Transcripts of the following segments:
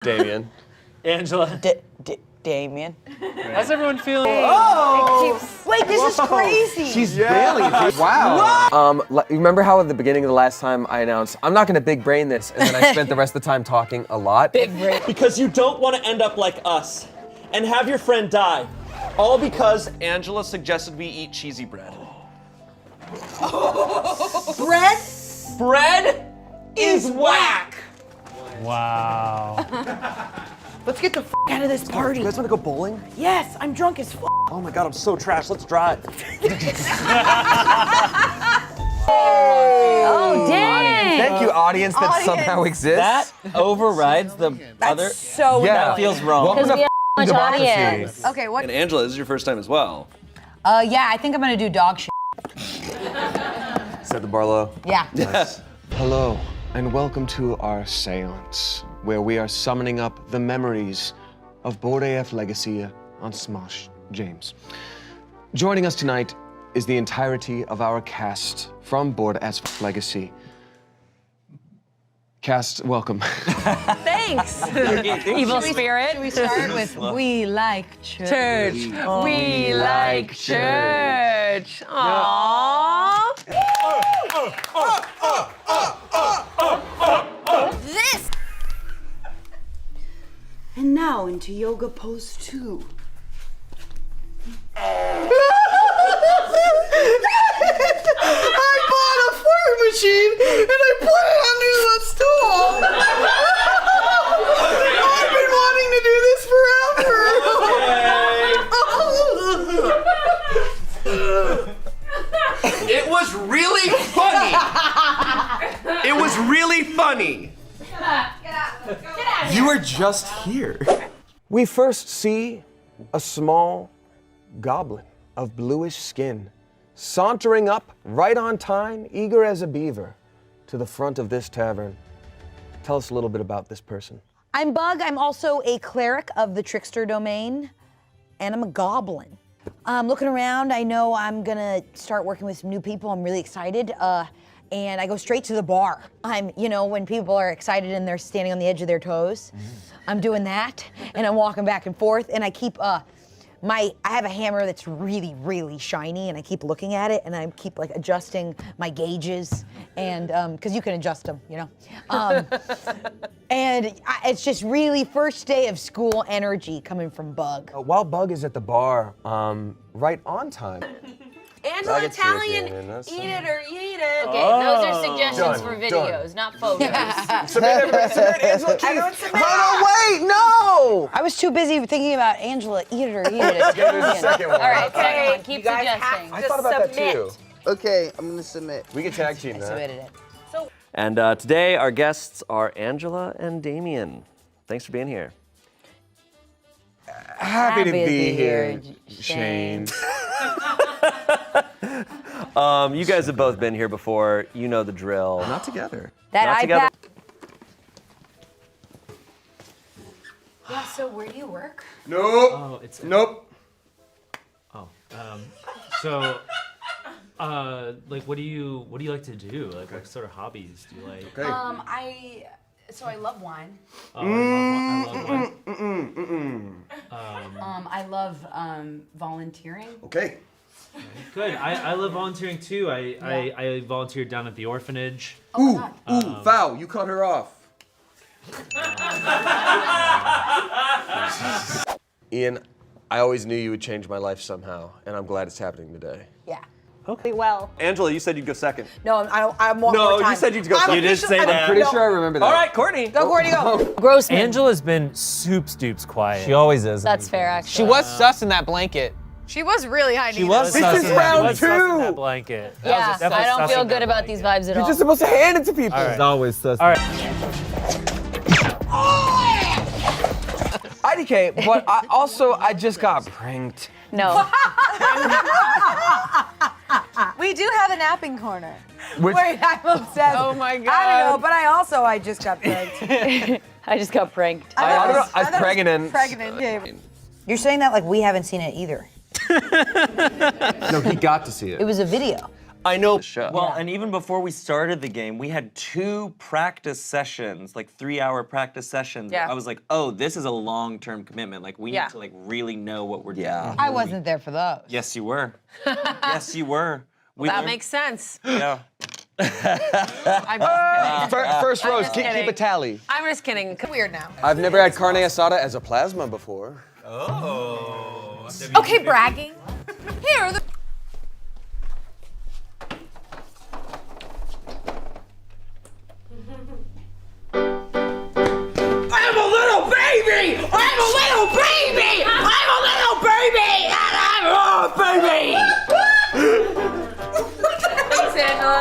Damien. Angela. Damien. How's everyone feeling? Oh! Wait, this is crazy. She's really, wow. Remember how at the beginning of the last time I announced, I'm not gonna big brain this, and then I spent the rest of the time talking a lot? Big brain. Because you don't want to end up like us and have your friend die. All because Angela suggested we eat cheesy bread. Bread? Bread is whack! Wow. Let's get the out of this party. You guys wanna go bowling? Yes, I'm drunk as Oh my god, I'm so trash. Let's drive. Oh, dang! Thank you, audience that somehow exists. That overrides the other. So Yeah. That feels wrong. Welcome Because we to have so much democracy. audience. Okay, what? And Angela, this is your first time as well. Yeah, I think I'm gonna do dog shit. Said the Barlow. Yeah. Yes. Hello, and welcome to our seance, where we are summoning up the memories of Board AF Legacy on Smosh James. Joining us tonight is the entirety of our cast from Board AF Legacy. Cast, welcome. Thanks, evil spirit. Should we start with we like church? We like church. Aww. This! And now into yoga pose 2. I bought a fart machine and I put it under the stool. I've been wanting to do this forever. It was really funny. It was really funny. You were just here. We first see a small goblin of bluish skin sauntering up right on time, eager as a beaver, to the front of this tavern. Tell us a little bit about this person. I'm Bug. I'm also a cleric of the Trickster domain, and I'm a goblin. Looking around, I know I'm gonna start working with some new people. I'm really excited. And I go straight to the bar. When people are excited and they're standing on the edge of their toes, I'm doing that, and I'm walking back and forth, and I keep, I have a hammer that's really, really shiny, and I keep looking at it, and I keep like adjusting my gauges, and, because you can adjust them, it's just really first day of school energy coming from Bug. While Bug is at the bar, right on time. Angela Italian, eat it or eat it. Okay, those are suggestions Done, for videos, not photos. Submit Angela Keith. Everyone submit. Oh, wait, no! I was too busy thinking about Angela, eat it or eat it. There's a second one. All right, second one. Keep suggesting. I thought about that too. Okay, I'm gonna submit. We can tag team I that. submitted it. And today our guests are Angela and Damien. Thanks for being here. Happy to be here, Shane. Shane. You guys have both been here before. You know the drill. Not together. That Not iPad. together. Yeah, so where do you work? Nope. Oh, it's Nope. like what do you like to do? Like what sort of hobbies do you like? Okay. I love wine. Oh, I love wine. I love volunteering. Okay. Good. I love volunteering too. I volunteered down at the orphanage. Ooh, foul. You cut her off. Ian, I always knew you would change my life somehow, and I'm glad it's happening today. Yeah. Okay. Well. Angela, you said you'd go second. No, I'm one more No, time. you said you'd go second. You did say that. I'm pretty sure I remember that. All right, Courtney. Go, Courtney, go. Grossman. Angela's been soup-stoops quiet. She always is. That's fair, actually. She was sus in that blanket. She was really high. She was This sus is in that- round she was sus in two. that blanket. That Yeah, was definitely I don't sus feel in that good about these blanket. vibes at You're all. just supposed to hand it to people. All right. She's always sus. All right. IDK, but I just got pranked. No. We do have a napping corner. Which, Wait, I'm obsessed. Oh my god. I don't know, but I just got pranked. I just got pranked. I don't know, I was pregnant. Pregnant. Yeah. You're saying that like we haven't seen it either. No, he got to see It it. was a video. I know. Well, and even before we started the game, we had 2 practice sessions, like 3-hour practice sessions. Yeah. I was like, oh, this is a long-term commitment. Like, we Yeah. need to like really know what we're doing. I wasn't there for those. Yes, you were. Yes, you were. That makes sense. Yeah. I'm just kidding. First Rose, just keep kidding. a tally. I'm just kidding. Weird now. I've never had carne asada as a plasma before. Okay, bragging. Here, the I'm a little baby! I'm a little baby! I'm a little baby! And I'm a baby! Thanks, Angela.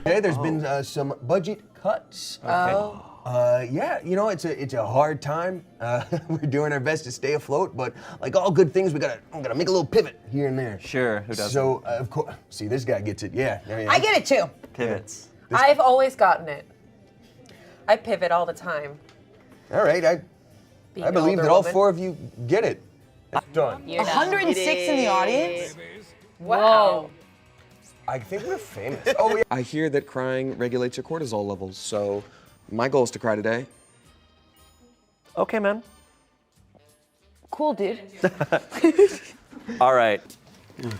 Okay, there's been some budget cuts. Yeah, you know, it's a hard time. We're doing our best to stay afloat, but like all good things, we gotta make a little pivot here and there. Sure, who doesn't? So, of course, see, this guy gets it. Yeah, I get it too. Pivots. I've always gotten it. I pivot all the time. All right, I Being I an believe older that all woman. 4 of you get it. It's done. 106 in the audience? Wow. I think we're famous. Oh, yeah. I hear that crying regulates your cortisol levels, so my goal is to cry today. Okay, man. Cool, dude. All right. I'm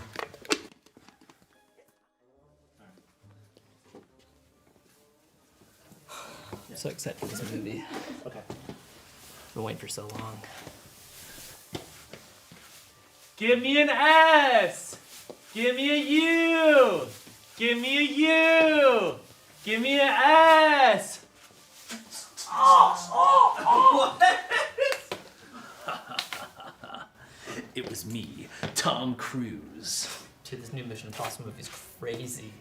so excited for this movie. Okay. Been waiting for so long. Give me an S. Give me a U. Give me a U. Give me an S. It was me, Tom Cruise. Dude, this new Mission Impossible movie is crazy.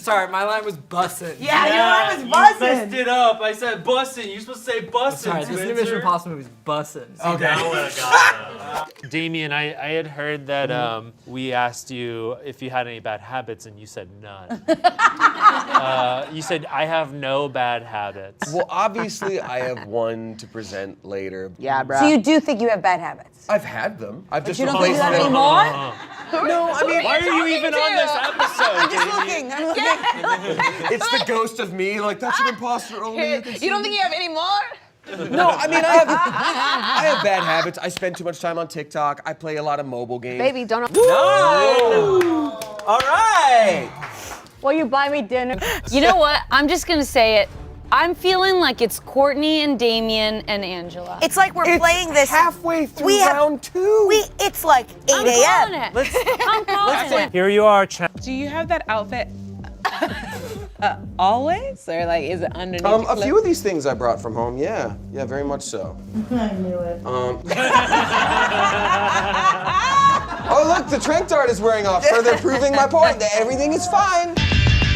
Sorry, my line was bussin'. Yeah, your line was You buzzing. messed it up. I said bussin'. You're supposed to say bussin'. Sorry, this new Mission Impossible movie is bussin'. Damien, I had heard that we asked you if you had any bad habits, and you said none. You said, I have no bad habits. Well, obviously, I have one to present later. Yeah, bro. So you do think you have bad habits? I've had them. I've just You don't think you replaced have them. any more? No, I mean, Why are you even on this episode? I'm just looking. I'm looking. it's the ghost of me. Like, that's an imposter only. You don't think you have any more? No, I mean, I have bad habits. I spend too much time on TikTok. I play a lot of mobile games. Baby, don't. All right. Will you buy me dinner? You know what? I'm just gonna say it. I'm feeling like it's Courtney and Damien and Angela. It's like we're playing this halfway through round 2. It's like 8 I'm a.m. calling it. I'm calling it. Here you are, Do you have that outfit always, or like is it underneath? A few of these things I brought from home. Yeah, very much so. I knew it. Oh, look, the trank dart is wearing off, further proving my point that everything is fine.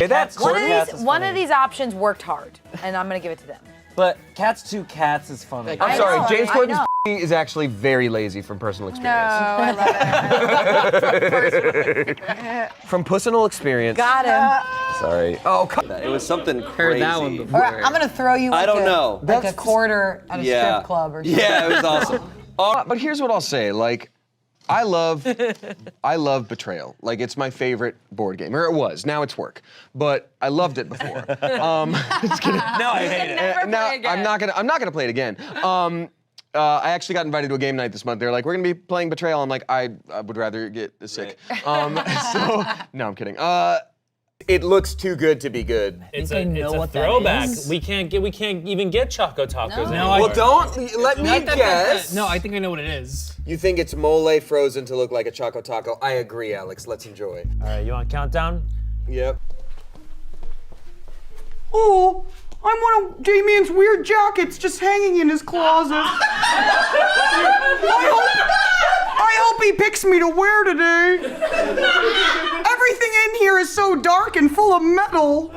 That's One of these options worked hard, and I'm gonna give it to them. But Cats 2 Cats is funny. I'm sorry, know, James I Corden's know. is actually very lazy from personal No, experience. I love it. From personal experience. Got him. Sorry. Oh, It was something crazy. Heard that one before. All right, I'm gonna throw you. I like don't know. Like a quarter at a strip club or something. Yeah, it was awesome. But here's what I'll say, like, I love Betrayal. Like, it's my favorite board game, or it was. Now it's work, but I loved it before. Just kidding. Now I hate it. Now I'm not gonna play it again. I actually got invited to a game night this month. They're like, we're gonna be playing Betrayal. I'm like, I would rather get sick. So no, I'm kidding. It looks too good to be good. It's a throwback. We can't even get Choco Tacos No, anymore. Well, don't let me guess. No, I think I know what it is. You think it's mole frozen to look like a Choco Taco? I agree, Alex. Let's enjoy. All right, you want countdown? Yep. Oh, I'm one of Damien's weird jackets just hanging in his closet. I hope he picks me to wear today. Everything in here is so dark and full of metal.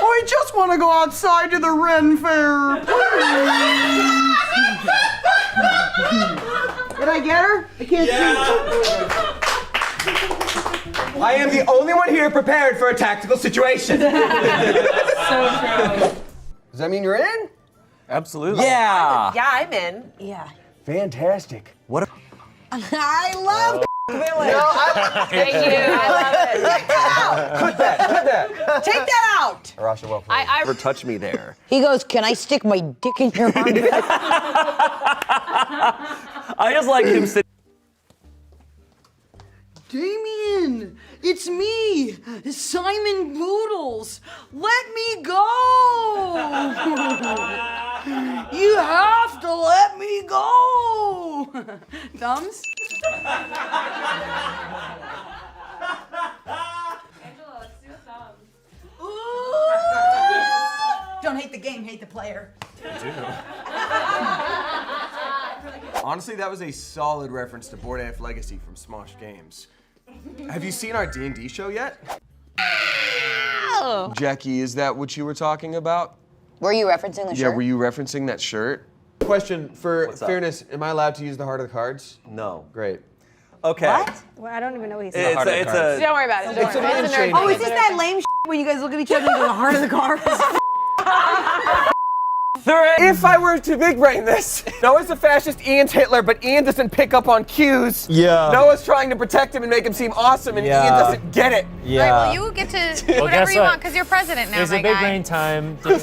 I just want to go outside to the Ren Fair. Did I get her? I can't see. I am the only one here prepared for a tactical situation. So true. Does that mean you're in? Absolutely. Yeah, I'm in. Yeah. Fantastic. What? I love Village. Thank you. I love it. Take that out. Put that. Take that out. Arasha, well played. Never touch me there. He goes, can I stick my dick in your arm? I just like him sitting. Damien, it's me, Simon Boodles. Let me go. You have to let me go. Thumbs? Angela, let's do a thumb. Ooh. Don't hate the game, hate the player. Honestly, that was a solid reference to Board AF Legacy from Smosh Games. Have you seen our D&D show yet? Oh. Jackie, is that what you were talking about? Were you referencing the shirt? Yeah, were you referencing that shirt? Question, for What's up? fairness, am I allowed to use the heart of the cards? No. Great. Okay. What? Well, I don't even know what he's saying. It's a. Don't worry about it. Don't worry. It's a nerd Oh, thing. is this that lame when you guys look at each other and go, the heart of the cards? If I were to big brain this, Noah's a fascist, Ian's Hitler, but Ian doesn't pick up on cues. Yeah. Noah's trying to protect him and make him seem awesome, and Ian doesn't get it. All right, well, you get to do whatever guess you what? want because you're president now, There's my a big guy. brain time. We're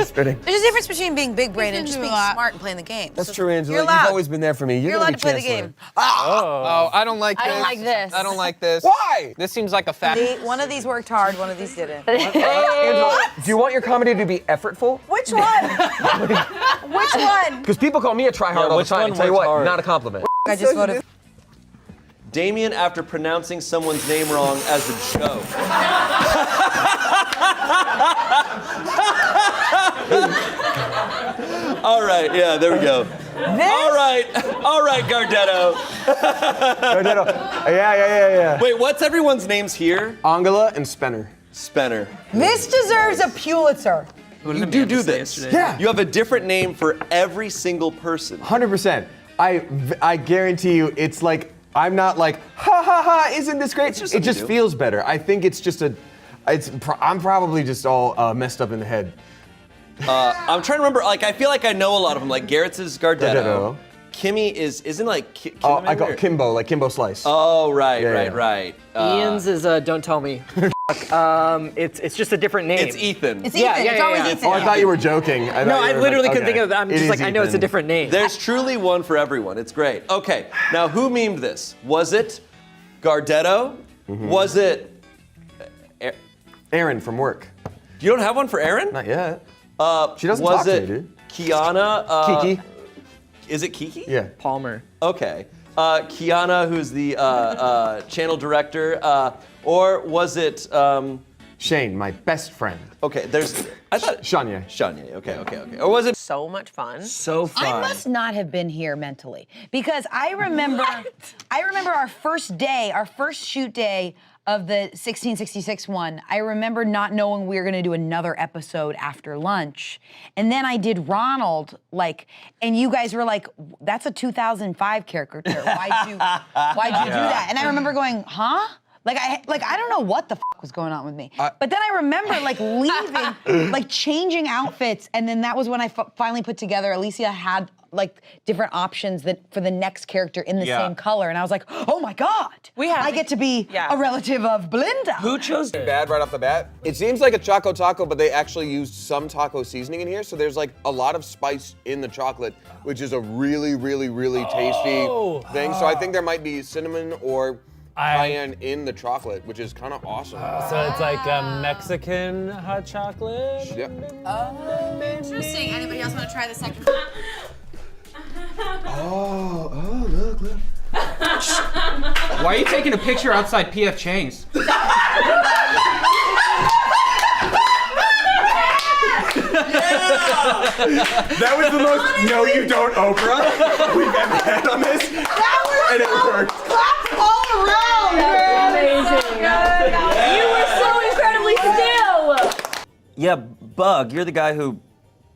spitting. There's a difference between being big brain and can just do being a lot. smart and playing the game. That's So true, Angela. You're You've allowed. always been there for me. You're gonna allowed be to play the chancellor. game. Oh, I don't like I this. don't like this. I don't like this. Why? This seems like a fact. One of these worked hard, one of these didn't. Angela, do you want your comedy to be effortful? Which one? Which one? Because people call me a tryhard all the which time. one Tell you works what, hard? not a compliment. I just voted. Damien, after pronouncing someone's name wrong as a joke. All right, yeah, there we go. All right, Gardetto. Yeah. Wait, what's everyone's names here? Angela and Spenner. Spenner. This deserves a Pulitzer. You do this. Yeah. You have a different name for every single person. 100%. I guarantee you, it's like, I'm not like, ha ha ha, isn't this great? just It something just you do. feels better. I think it's just I'm probably just all messed up in the head. I'm trying to remember, like, I feel like I know a lot of them. Like, Garrett's is Gardetto. Gardetto. Kimmy isn't like Oh, I Kimmy call or- it Kimbo, like Kimbo Slice. Oh, right. Ian's is don't tell me. It's just a different name. It's Ethan. It's Ethan. It's always Ethan. Oh, I thought you were joking. No, I literally couldn't think of it. I'm just like, I know it's a different name. There's truly one for everyone. It's great. Okay, now who memed this? Was it Gardetto? Was it... Aaron from work. You don't have one for Aaron? Not yet. She doesn't Was talk to it me, dude. Kiana? Kiki. Is it Kiki? Yeah. Palmer. Okay. Kiana, who's the channel director, or was it... Shane, my best friend. Okay, I thought... Shania. Shania, okay. Or was it... So much fun. So fun. I must not have been here mentally because I remember our first day, our first shoot day of the 1666 one. I remember not knowing we were going to do another episode after lunch. And then I did Ronald, and you guys were like, that's a 2005 caricature. Why'd you do that? And I remember going, huh? I don't know what the was going on with me. But then I remember leaving, changing outfits, and then that was when I finally put together, Alicia had different options for the next character in the same color, and I was like, oh my God, I get to be a relative of Belinda. Who chose bad right off the bat? It seems like a Choco Taco, but they actually used some taco seasoning in here, so there's a lot of spice in the chocolate, which is a really, really, really tasty thing. So I think there might be cinnamon or cayenne in the chocolate, which is kind of awesome. So it's like a Mexican hot chocolate? Yep. Interesting. Anybody else want to try the second? Oh, look. Why are you taking a picture outside PF Chang's? That was the most no you don't Oprah we've ever had on this. And it worked. Claps all around, You were so incredibly still. Yeah, Bug, you're the guy who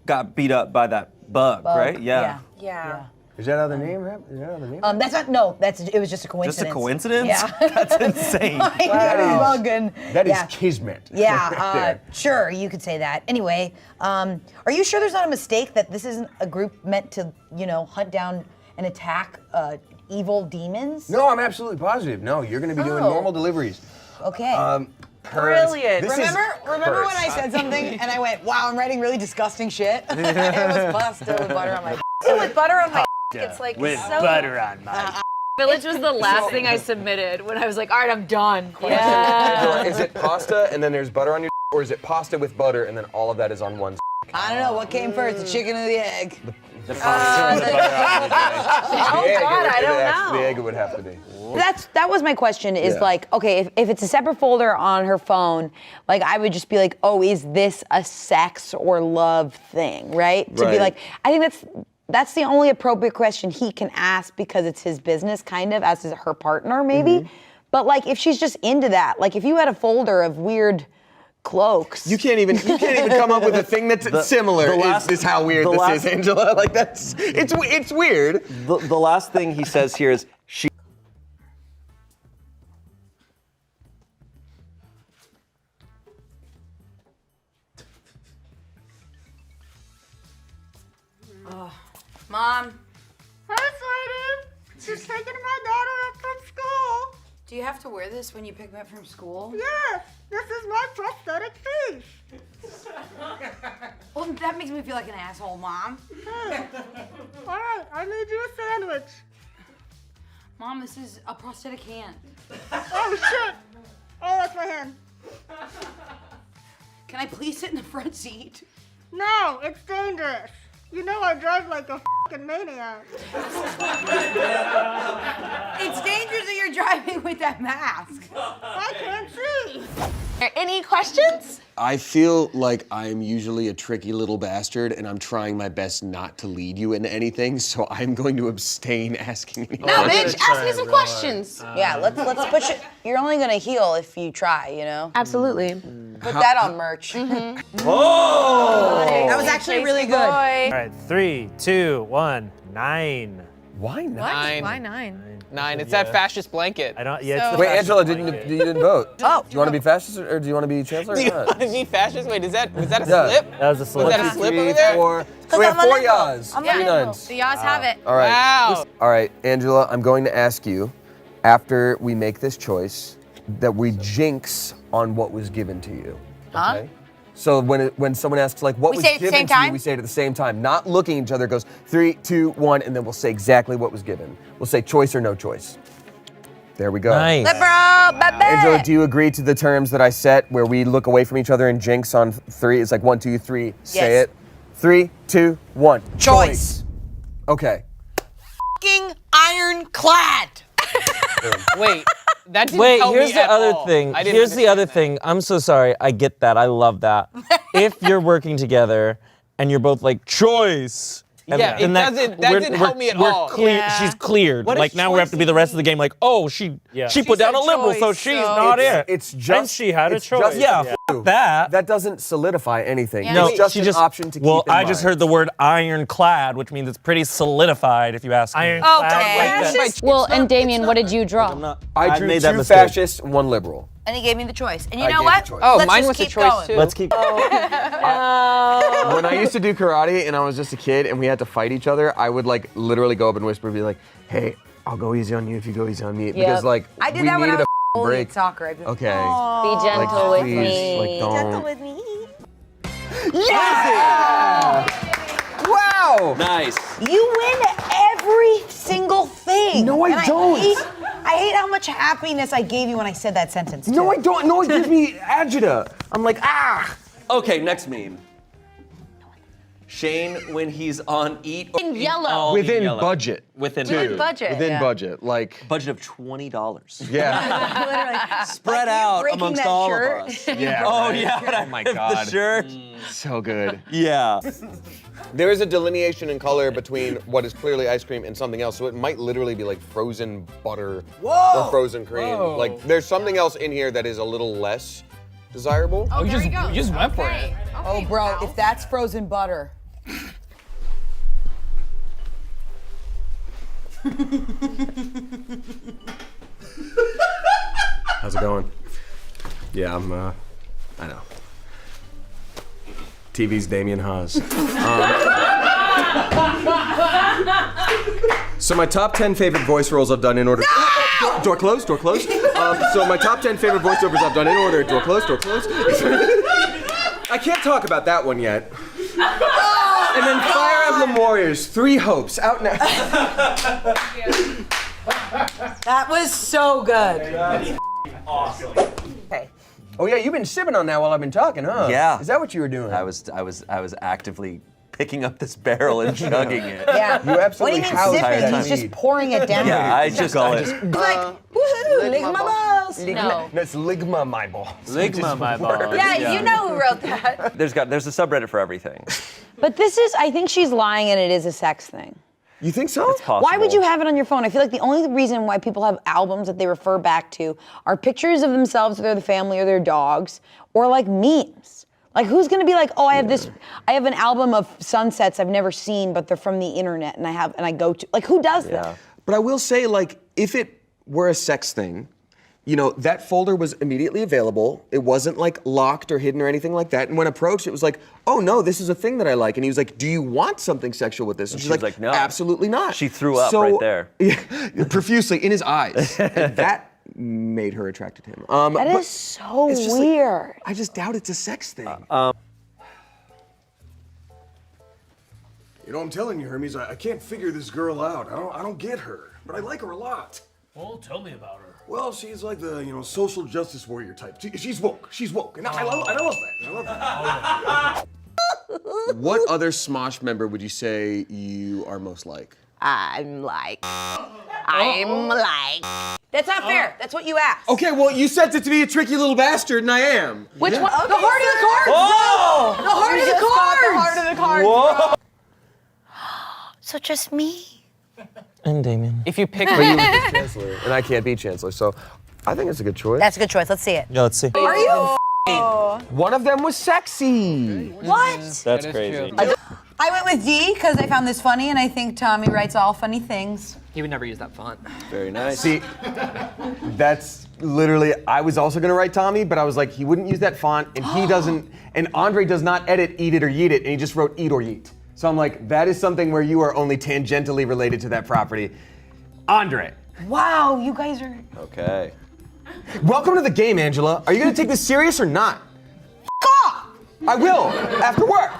got beat up by that bug, right? Yeah. Yeah. Is that how the name happened? Is that how the name? That's not. No, it was just a coincidence. Just a coincidence? Yeah. That's insane. That is kismet. Yeah, right there. sure, you could say that. Anyway, are you sure there's not a mistake that this isn't a group meant to, hunt down and attack evil demons? No, I'm absolutely positive. No, you're going to be doing normal deliveries. Okay. Brilliant. Remember when I said something and I went, wow, I'm writing really disgusting shit? It was pasta with butter on my So with butter on my it's like With so butter on my Village was the last thing I submitted when I was like, all right, I'm done. Angela, is it pasta and then there's butter on your or is it pasta with butter and then all of that is on one? I don't know, what came first, the chicken or the egg? The pasta and the butter on the Oh God, I don't know. The egg it would have to be. That was my question is like, okay, if it's a separate folder on her phone, like I would just be like, oh, is this a sex or love thing, right? To be like, I think that's the only appropriate question he can ask because it's his business, kind of, as is her partner, maybe. But like, if she's just into that, like if you had a folder of weird cloaks. You can't even come up with a thing that's similar. Is how weird this is, Angela. Like it's weird. The last thing he says here is she. Mom, Hi, sweetie. Just taking my daughter up from school. do you have to wear this when you pick me up from school? Yes, this is my prosthetic face. Well, that makes me feel like an asshole, Mom. Hey. All right, I made you a sandwich. Mom, this is a prosthetic hand. Oh, shit. Oh, that's my hand. Can I please sit in the front seat? No, it's dangerous. You know I drive like a fucking maniac. It's dangerous that you're driving with that mask. I can't see. Any questions? I feel like I'm usually a tricky little bastard, and I'm trying my best not to lead you into anything. So I'm going to abstain asking any No, bitch, ask me some questions. Yeah, let's push it. You're only gonna heal if you try, Absolutely. Put that on merch. Oh! That was actually really good. All right, 3, 2, 1, 9. Why not? What? Why 9? 9. It's that fascist blanket. I don't. Yeah. It's the Wait, fascist Angela, blanket. you didn't vote. Oh. Do you want to be fascist or do you want to be chancellor? Do Or you not? want to be fascist? Wait, was that a Yeah. slip? That was a slip. Was that a slip over there? 4. So we have 4 yaws. 3 nuns. The Yaws have it. All right. Wow. All right, Angela, I'm going to ask you, after we make this choice, that we jinx on what was given to you. Okay? So when someone asks like what We was say it at the given same to you, time? we say it at the same time, not looking at each other. It goes 3, 2, 1, and then we'll say exactly what was given. We'll say choice or no choice. There we go. Nice. Liberal, baby. Angela, do you agree to the terms that I set where we look away from each other and jinx on 3? It's like 1, 2, 3. Say Yes. it. 3, 2, 1. Choice. Okay. Fucking ironclad. Wait, that didn't Wait, help here's me the at other all. thing. I didn't Here's the other understand thing. I'm so sorry. I get that. I love that. If you're working together and you're both like, choice. And Yeah, then that didn't help me at all. Clear, Yeah. She's cleared. What Like if now we have to be the rest of the game like, oh, she put down a said liberal, so choice, she's so- not it. It's And just she had a it's choice. just Yeah, you. f- that. That doesn't solidify anything. No, it's just she an just option to keep Well, in I just mind. heard the word ironclad, which means it's pretty solidified if you ask me. Ironclad. Okay. Like that. Well, and Damien, what did you draw? I drew made that 2 mistake. fascists, 1 liberal. And he gave me the choice. And you I know gave what? the choice. Oh, Let's mine just was a keep choice going. too. Let's keep. When I used to do karate and I was just a kid and we had to fight each other, I would like literally go up and whisper, be like, "Hey, I'll go easy on you if you go easy on me," because like I did we that when I needed was a old break. at soccer. I'd be like, Okay. Be gentle Like, with please, me. like, don't. gentle with me. Yeah! Wow! Nice. You win every single thing. No, I And don't. I hate how much happiness I gave you when I said that sentence. No, too. I don't. No, it gives me agita. I'm like, ah. Okay, next meme. Shane when he's on eat. In yellow. Oh, Within yellow. budget. Within Within budget. Within Yeah. budget. Like, budget of $20. yeah. Literally. Spread Like you out breaking amongst that all shirt. of us. Yeah. Oh right. yeah, when I Oh my ripped God. the shirt. So good. Yeah. There is a delineation in color between what is clearly ice cream and something else, so it might literally be like frozen butter or frozen cream. Whoa. Like there's something else in here that is a little less desirable. Oh, you there just he goes. you just went for Okay. it. Oh, bro, if that's frozen butter. How's it going? Yeah, I know. TV's Damien Haas. So my top 10 favorite voice roles I've done in order. No! Door closed, door closed. So my top 10 favorite voiceovers I've done in order. Door closed, door closed. I can't talk about that one yet. And then Fire Emblem Warriors, 3 Hopes, out now. That was so good. Awesome. Okay. Oh yeah, you've been sipping on that while I've been talking, huh? Yeah. Is that what you were doing? I was actively picking up this barrel and chugging it. Yeah. You absolutely What do you housed mean that sipping? He's just mead. pouring it down. Yeah, I just He's like, woohoo, lick my balls. No. That's Ligma my balls. Ligma my balls. Yeah, you know who wrote that. There's a subreddit for everything. But this is, I think she's lying and it is a sex thing. You think so? It's possible. Why would you have it on your phone? I feel like the only reason why people have albums that they refer back to are pictures of themselves or their family or their dogs, or like memes. Like who's gonna be like, oh, I have an album of sunsets I've never seen, but they're from the internet and I go to, like who does that? But I will say, like, if it were a sex thing, you know, that folder was immediately available. It wasn't like locked or hidden or anything like that. And when approached, it was like, oh no, this is a thing that I like. And he was like, do you want something sexual with this? And she's like, no. Absolutely not. She threw up right there. Yeah, profusely in his eyes. And that made her attracted to him. That is so weird. Like, I just doubt it's a sex thing. You know, I'm telling you, Hermes, I can't figure this girl out. I don't get her, but I like her a lot. Well, tell me about her. Well, she's like the, social justice warrior type. She's woke. She's woke. And I love that. I love that. What other Smosh member would you say you are most like? I'm like. That's not fair. That's what you asked. Okay, well, you sent it to be a tricky little bastard, and I am. Which one? The heart of the cards. Whoa! The heart of the cards. Whoa! So just me. And Damien. If you pick Chancellor, and I can't be Chancellor, so I think it's a good choice. That's a good choice. Let's see it. Yeah, let's see. Are you? One of them was sexy. What? That's crazy. I went with D because I found this funny, and I think Tommy writes all funny things. He would never use that font. Very nice. See, that's literally, I was also gonna write Tommy, but I was like, he wouldn't use that font, and he doesn't, and Andre does not edit Eat It or Yeet It, and he just wrote Eat or Yeet. So I'm like, that is something where you are only tangentially related to that property. Andre. Wow, you guys are. Okay. Welcome to the game, Angela. Are you gonna take this serious or not? Off! I will, after work.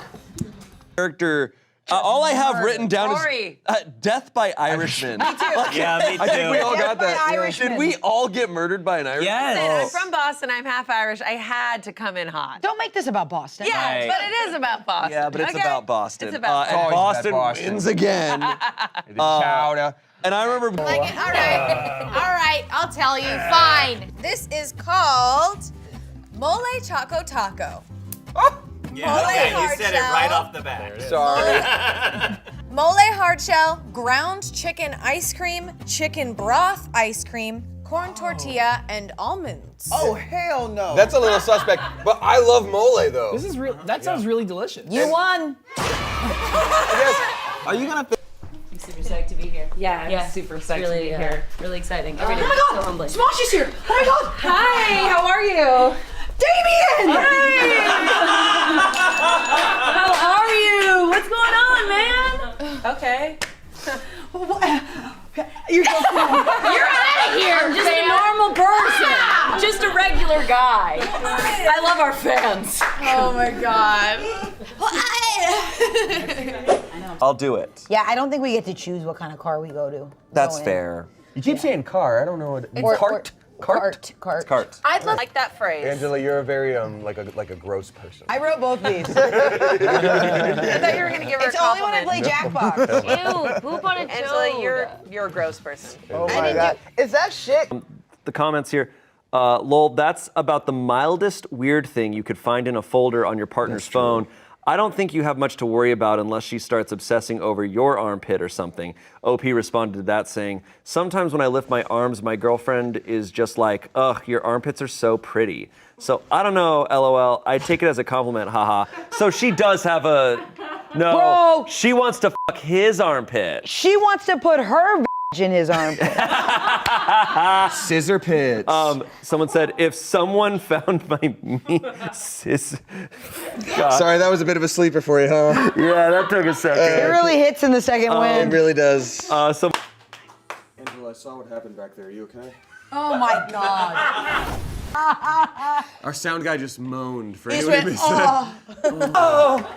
Character. All I have written down is death by Irishman. Me too. Yeah, me too. I think we all got that. Did we all get murdered by an Irishman? Listen, Yes. I'm from Boston. I'm half Irish. I had to come in hot. Don't make this about Boston. Yeah, Right. but it is about Boston. Yeah, but it's okay? about Boston. It's about and Boston. Boston wins again. Chowder. And I remember. Like it. All right, I'll tell you. Fine. This is called Mole Choco Taco. Yeah, okay, you said it right off the bat. Sorry. Mole hard shell, ground chicken ice cream, chicken broth ice cream, corn tortilla, and almonds. Oh, hell no. That's a little suspect, but I love mole though. This is real. That sounds really delicious. You won. Are you gonna? I'm super psyched to be here. Yeah, I'm super psyched to be here. Really exciting. Every day. Oh my God, So humbling. Smosh is here. Oh my God. Hi, how are you? Damien! Hey! How are you? What's going on, man? Okay. You're out of here. I'm just a normal person. Just a regular guy. I love our fans. Oh my God. I'll do it. Yeah, I don't think we get to choose what kind of car we go to. That's Go in. fair. You keep saying car. I don't know what. Cart. Cart. Cart. I'd like that phrase. Angela, you're a very like a gross person. I wrote both these. I thought you were gonna give her It's a only when I compliment. play Jackbox. Ew, poop on a toad. Angela, you're a gross person. Oh my God. Is that shit? The comments here. Lol, that's about the mildest weird thing you could find in a folder on your partner's phone. I don't think you have much to worry about unless she starts obsessing over your armpit or something. OP responded to that saying, sometimes when I lift my arms, my girlfriend is just like, ugh, your armpits are so pretty. So I don't know, LOL. I take it as a compliment, haha. So she does have a, no, Bro. she wants to fuck his armpit. She wants to put her in his armpit. Scissor pits. Someone said, if someone found my God. Sorry, that was a bit of a sleeper for you, huh? Yeah, that took a second. It really hits in the second It wind. really does. Some Angela, I saw what happened back there. Are you okay? Oh my God. Our sound guy just moaned for He's anyone who went, missed that. Heart of the car. Oh,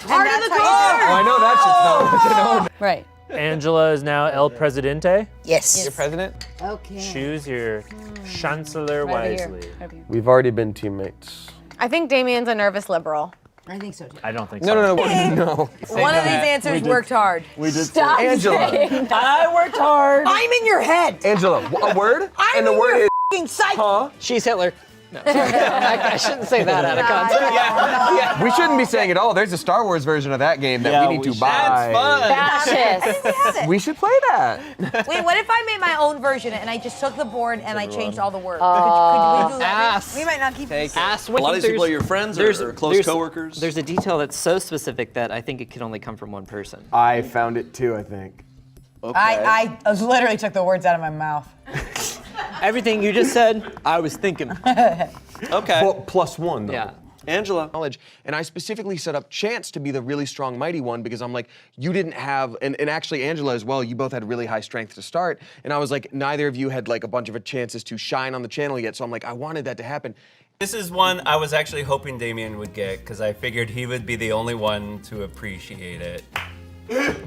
I know that shit's known. Right. Angela is now El Presidente. Yes. Your president? Okay. Choose your chancellor wisely. We've already been teammates. I think Damien's a nervous liberal. I think so too. I don't think No, so. no. One of these answers worked hard. We did. Stop Angela. saying that. I worked hard. I'm in your head. Angela, a word? I'm and the in word your is f***ing psyche. huh? She's Hitler. No, I shouldn't say that out of context. Yeah. We shouldn't be saying it all. There's a Star Wars version of that game that we need to buy. Fascist. We should play that. Wait, what if I made my own version and I just took the board and I changed all the words? Could we do that? Ass. We might not keep this. Ass. A lot of these people are your friends or close coworkers. There's a detail that's so specific that I think it can only come from one person. I found it too, I think. Okay. I literally took the words out of my mouth. Everything you just said, I was thinking. Okay. Well, +1 though. Yeah. Angela. Knowledge. And I specifically set up Chance to be the really strong, mighty one because I'm like, you didn't have, and actually Angela as well, you both had really high strength to start. And I was like, neither of you had like a bunch of chances to shine on the channel yet. So I'm like, I wanted that to happen. This is one I was actually hoping Damien would get because I figured he would be the only one to appreciate it.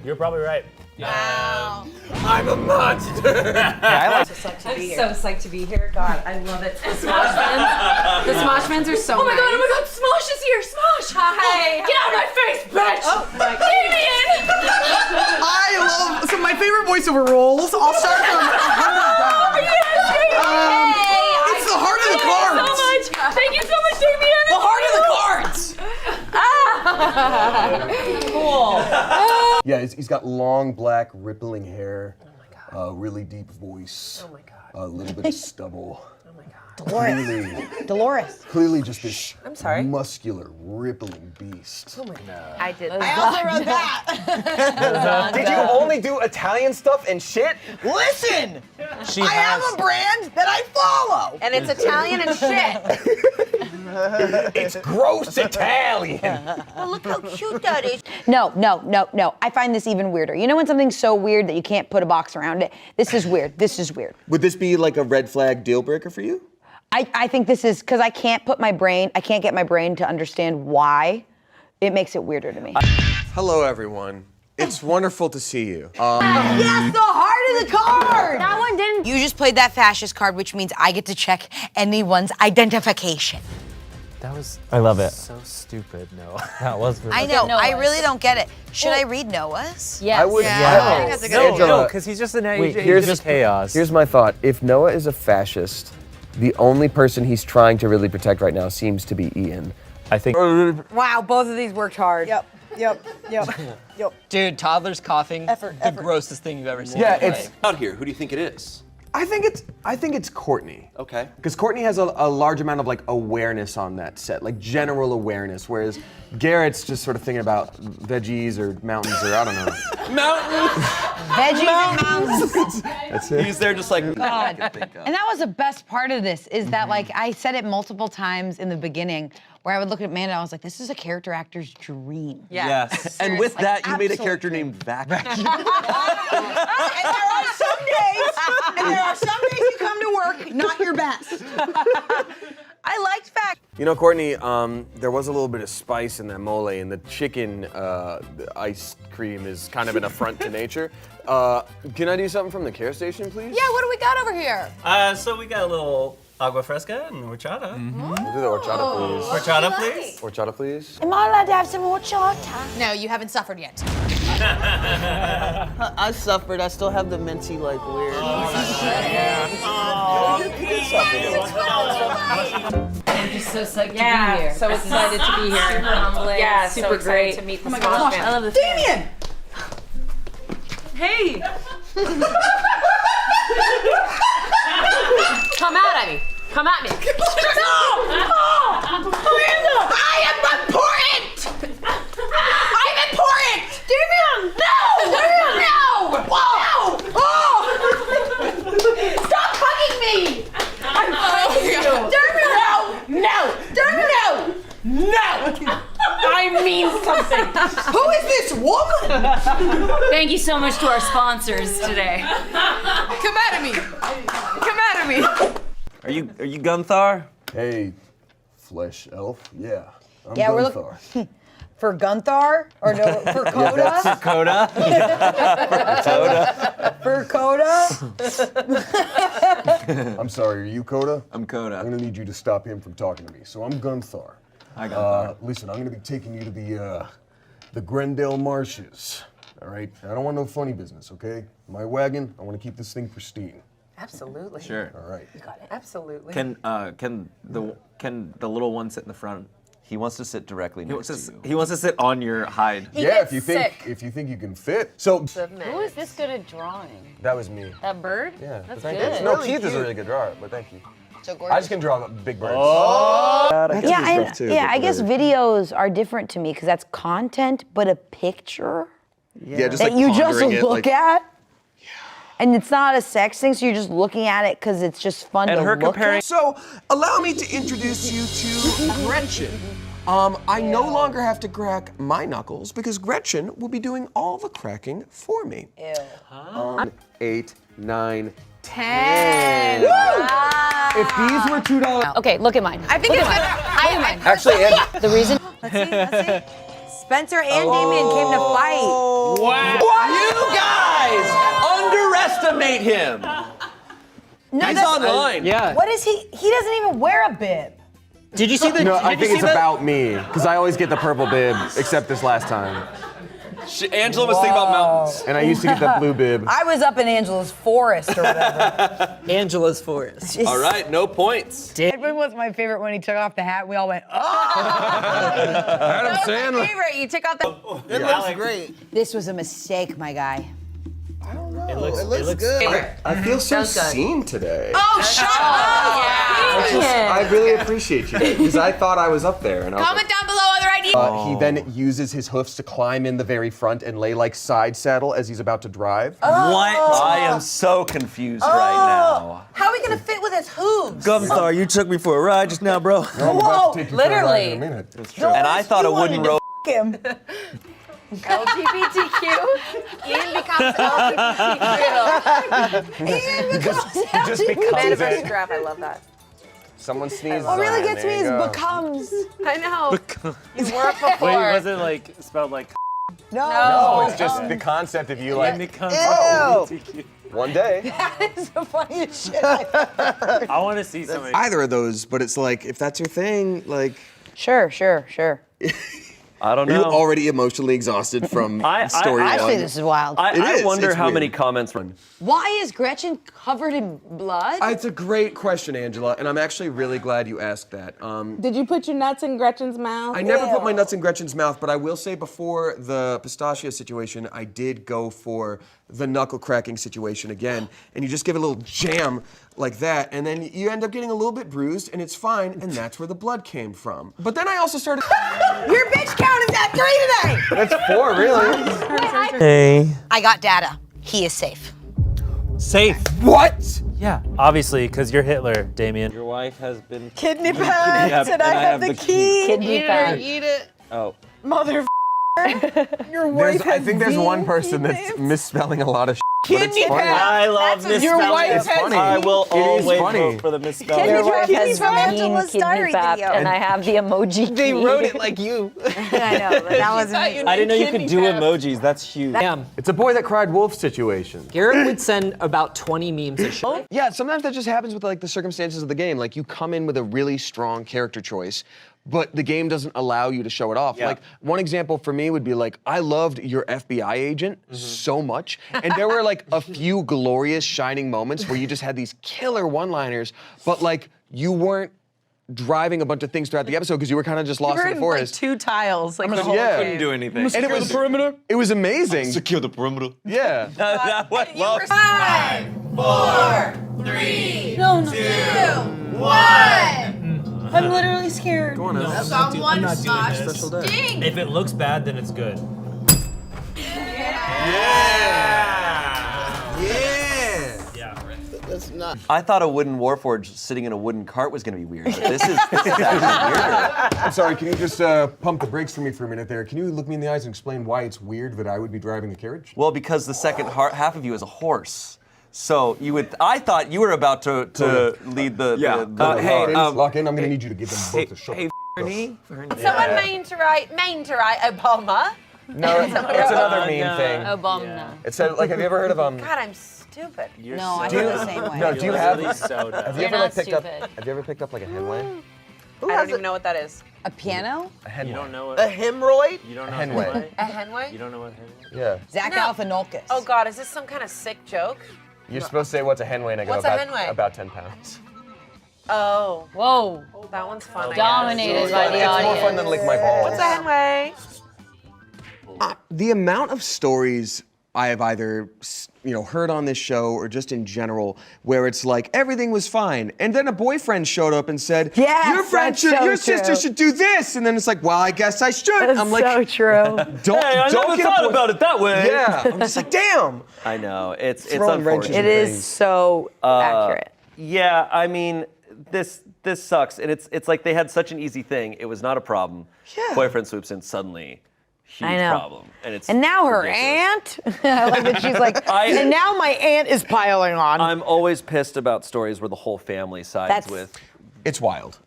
You're probably right. Wow. I'm a monster. I'm so psyched to be here. God, I love it. The Smosh fans. The Smosh fans are so nice. Oh my God, Smosh is here. Smosh. Hi. Get out of my face, bitch. Oh my God. Damien. I love, so my favorite voiceover roles, I'll start from 100 down. It's the heart of the cards. So much. Thank you so much, Damien. The heart of the cards. Cool. Yeah, he's got long, black, rippling hair. Oh my God. Really deep voice. Oh my God. A little bit of stubble. Oh my God. Dolores. Clearly just this I'm sorry. muscular, rippling beast. Oh my God. I did. I also wrote that. Did you only do Italian stuff and shit? Listen, She I has. have a brand that I follow. And it's Italian and shit. It's gross Italian. Oh, look how cute that is. No. I find this even weirder. You know when something's so weird that you can't put a box around it? This is weird. This is weird. Would this be like a red flag deal breaker for you? I think this is, because I can't get my brain to understand why. It makes it weirder to me. Hello, everyone. It's wonderful to see you. Yes, the heart of the card! That one didn't. You just played that fascist card, which means I get to check anyone's identification. That was. I love it. So stupid. No. That was really I know, I Noah's. really don't get it. Should I read Noah's? Yes. I would. I think that's a good idea. No, because he's just an Wait, he's here's just chaos. Here's my thought. If Noah is a fascist, the only person he's trying to really protect right now seems to be Ian. I think. Wow, both of these worked hard. Yep. Dude, toddlers coughing. Effort. Grossest thing you've ever seen. Yeah, in your it's. life. Out here, who do you think it is? I think it's Courtney. Okay. Because Courtney has a large amount of like awareness on that set, like general awareness, whereas Garrett's just sort of thinking about veggies or mountains or I don't know. Mountains. Veggies and mountains. That's it. He's there just like God. And that was the best part of this, is that like I said it multiple times in the beginning, where I would look at Amanda and I was like, this is a character actor's dream. Yes. And with that, you made a character named Vacuum. And there are some days you come to work not your best. I liked fact. You know, Courtney, there was a little bit of spice in that mole, and the chicken the ice cream is kind of an affront to nature. Can I do something from the care station, please? Yeah, what do we got over here? So we got a little agua fresca and horchata. We'll do the horchata, please. Horchata, please. Horchata, please. Am I allowed to have some horchata? No, you haven't suffered yet. I suffered. I still have the minty like weird. I'm just so psyched to be here. So excited to be here. Super humbling. Yeah, super great to meet the Smosh fans. I love this. Damien! Hey! Come at me. Come at me. No! Amanda! I am important! I'm important! Damien! No! No! Whoa! Oh! Thank you so much to our sponsors today. Come at me. Come at me. Are you Gunthar? Hey, flesh elf. Yeah. I'm Yeah, we're Gunthar. looking for Gunthar or no for Coda. For Coda. For Coda. I'm sorry, are you Coda? I'm Coda. I'm gonna need you to stop him from talking to me. So I'm Gunthar. Hi, Gunthar. Listen, I'm gonna be taking you to the Grendel Marshes. All right? I don't want no funny business, okay? My wagon, I want to keep this thing pristine. Absolutely. Sure. All right. You got it. Absolutely. Can the little one sit in the front? He wants to sit directly next to you. He wants to sit on your hide. Yeah, if you think you can fit. So Who is this good at drawing? That was me. That bird? Yeah, That's thank good. you. No, Keith is a really good drawer, but thank you. So I just can draw big birds. I guess videos are different to me because that's content, but a picture Yeah, just that like you just pondering it, look like- at. And it's not a sex thing, so you're just looking at it because it's just fun to look at. So, allow me to introduce you to Gretchen. I no longer have to crack my knuckles because Gretchen will be doing all the cracking for me. Ew. 8, 9, 10. If these were $2. Okay, look at mine. I think it's Actually, The reason. Let's see. Spencer and Damien came to fight. You guys underestimate him. No, He's that's- online. Yeah. What is he? He doesn't even wear a bib. Did you see the? No, I did you think see it's the- about me because I always get the purple bib, except this last time. Angela was thinking about mountains. And I used to get the blue bib. I was up in Angela's forest or whatever. Angela's forest. All right, no points. Edwin was my favorite when he took off the hat. We all went, oh! Adam Sandler. favorite. You took out the. It looks great. This was a mistake, my guy. It looks good. I feel so Sounds good. seen today. Oh, shut up! I really appreciate you because I thought I was up there. And I was Comment down below other ideas. He then uses his hoofs to climb in the very front and lay like side saddle as he's about to drive. What? I am so confused right now. How are we gonna fit with his hooves? Gunthar, you took me for a ride just now, bro. No, I'm about to take you for a ride literally. in a minute. And I thought a wooden rope. Him. LGBTQ. Ian becomes LGBTQ. Metaverse giraffe. I love that. Someone sneezes. What really on it, gets there me you is go. becomes. I know. You were up before. Wait, was it like spelled like? No. No, it's just the concept of you like. One day. That is the funniest shit I've ever heard. I want to see something. Either of those, but it's like if that's your thing, like. Sure. I don't Are you know. already emotionally exhausted from story I one? say this is wild. I wonder it's how weird. many comments run. Why is Gretchen covered in blood? It's a great question, Angela, and I'm actually really glad you asked that. Did you put your nuts in Gretchen's mouth? I never put my nuts in Gretchen's mouth, but I will say before the pistachio situation, I did go for the knuckle cracking situation again. And you just give it a little jam like that, and then you end up getting a little bit bruised, and it's fine, and that's where the blood came from. But then I also started. Your bitch count is at 3 today. That's 4, really. Hey. I got data. He is safe. Safe. What? Yeah, obviously, because you're Hitler, Damien. Your wife has been Kidney pads, and I have the key. Kidney pad. Eat it. Oh. Mother. Your wife I think there's one person that's misspelling a lot of but it's Kidney funny. pad. I love That's what your misspelling. wife It's has- funny. I will It is always funny. vote for the misspelling. Your wife Kidney has from mean Angela's kidney diary pap, video. and I have the emoji key. They wrote it like you. I know, but that wasn't me. I didn't know you could do emojis. That's huge. Damn. It's a boy that cried wolf situation. Garrett would send about 20 memes a show. Yeah, sometimes that just happens with like the circumstances of the game. Like you come in with a really strong character choice, but the game doesn't allow you to show it off. Yeah. Like one example for me would be like, I loved your FBI agent so much, and there were like a few glorious shining moments where you just had these killer one-liners, but like you weren't driving a bunch of things throughout the episode because you were kind of just lost We're in the in like forest. 2 tiles, like the whole Yeah. game. Couldn't do anything. And it was perimeter. It was amazing. Secure the perimeter. Yeah. That went well. 5, 4, 3, No. 2, 1. I'm literally scared. Go on, Alex. Someone not doing smosh this. stink. If it looks bad, then it's good. Yeah. Yeah. It's not. I thought a wooden warforged sitting in a wooden cart was going to be weird, but this is actually weirder. I'm sorry, can you just pump the brakes for me for a minute there? Can you look me in the eyes and explain why it's weird that I would be driving the carriage? Well, because the second half of you is a horse. So I thought you were about to lead the. Yeah. Lock in. I'm going to need you to give them both a shot. Someone mean to write Obama. No, it's another meme thing. Obama. It's like, have you ever heard of God, I'm stupid. No, I feel the same way. No, do you have? You're Have you ever not picked up? stupid. Have you ever picked up like a Henway? I don't even know what that is. A piano? A Henway. You don't know what? A hemorrhoid? You don't know Henway. A Henway? You don't know what Henway? Yeah. Zach No. Galifianakis. Oh God, is this some kind of sick joke? You're supposed to say what's a Henway, and I go What's a Henway? about 10 pounds. Oh. Whoa. That one's fun. I guess. Dominated by the It's more audience. fun than lick my balls. What's a Henway? The amount of stories I have either heard on this show or just in general where it's like everything was fine, and then a boyfriend showed up and said, Yes, your sister should do this," and then it's like, "Well, I guess I should." I'm like, so true. Don't, Hey, I don't never get thought a about it that way. Yeah, I'm just like, damn. I know it's Throwing wrenches unfortunate. in It things. is so accurate. Yeah, I mean, this sucks, and it's like they had such an easy thing. It was not a problem. Yeah. Boyfriend swoops in suddenly. Huge I know. problem, and it's And now her ridiculous. aunt. I like that she's like, and now my aunt is piling on. I'm always pissed about stories where the whole family sides That's- with It's wild.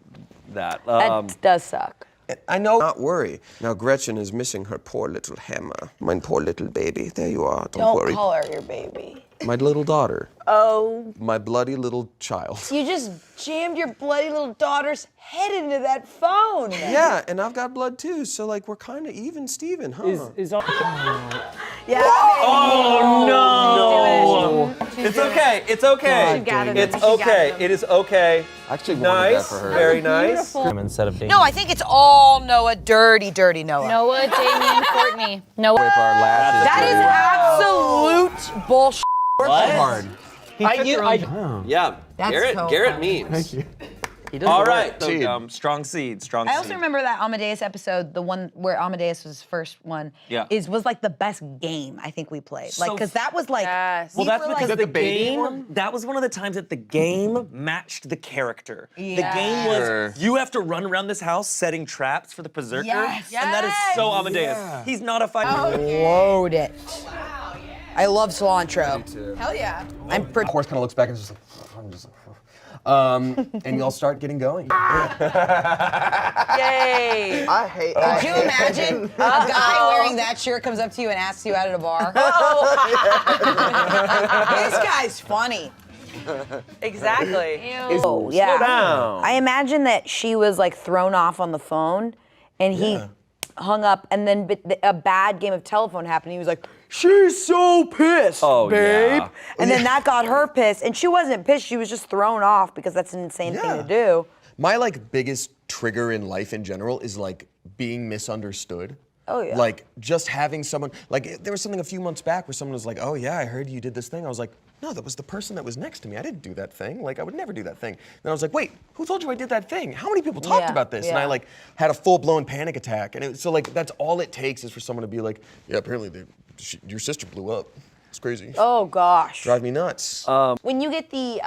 that. That does suck. I know. Not worry. Now Gretchen is missing her poor little Hammer. My poor little baby. There you are. Don't worry. call her your baby. My little daughter. Oh. My bloody little child. You just jammed your bloody little daughter's head into that phone. Yeah, and I've got blood too, so like we're kind of even Steven, huh? Yeah. Oh no! It's okay. It's okay. It's okay. It is okay. I actually wanted Nice. that for her. Very nice. Instead of No, I think it's all Noah. Dirty Noah. Noah, Damien, Courtney. Noah. Rip our lashes. That is absolute bullshit. hard. Yeah. That's Garrett. so Garrett funny. memes. you. All right. strong seed. Strong I also remember that Amadeus episode, the one where Amadeus was the first one, Yeah. was like the best game I think we played. Like, because that was like, Yes. we Well, that's were because like, the game, that was one of the times that the game matched the character. The game was, you have to run around this house setting traps for the berserker. Yes. And that is so Amadeus. He's not a fighter. load it. I love cilantro. Hell yeah. I'm pretty. The horse kind of looks back and is just like, I'm just like, and you'll start getting going. Yay. I hate. Could you imagine a guy wearing that shirt comes up to you and asks you out at a bar? This guy's funny. Exactly. Oh, yeah. Slow down. I imagine that she was like thrown off on the phone and he hung up, and then a bad game of telephone happened. He was like, "She's so pissed, babe." yeah. And then that got her pissed, and she wasn't pissed. She was just thrown off because that's an insane thing to do. My like biggest trigger in life in general is like being misunderstood. Oh, yeah. Like just having someone, like there was something a few months back where someone was like, "Oh yeah, I heard you did this thing." I was like, "No, that was the person that was next to me. I didn't do that thing. Like I would never do that thing." Then I was like, "Wait, who told you I did that thing? How many people talked Yeah, about this?" And I yeah. like had a full-blown panic attack. And so like that's all it takes is for someone to be like, "Yeah, apparently your sister blew up. It's crazy." Oh gosh. Drive me nuts. When you get the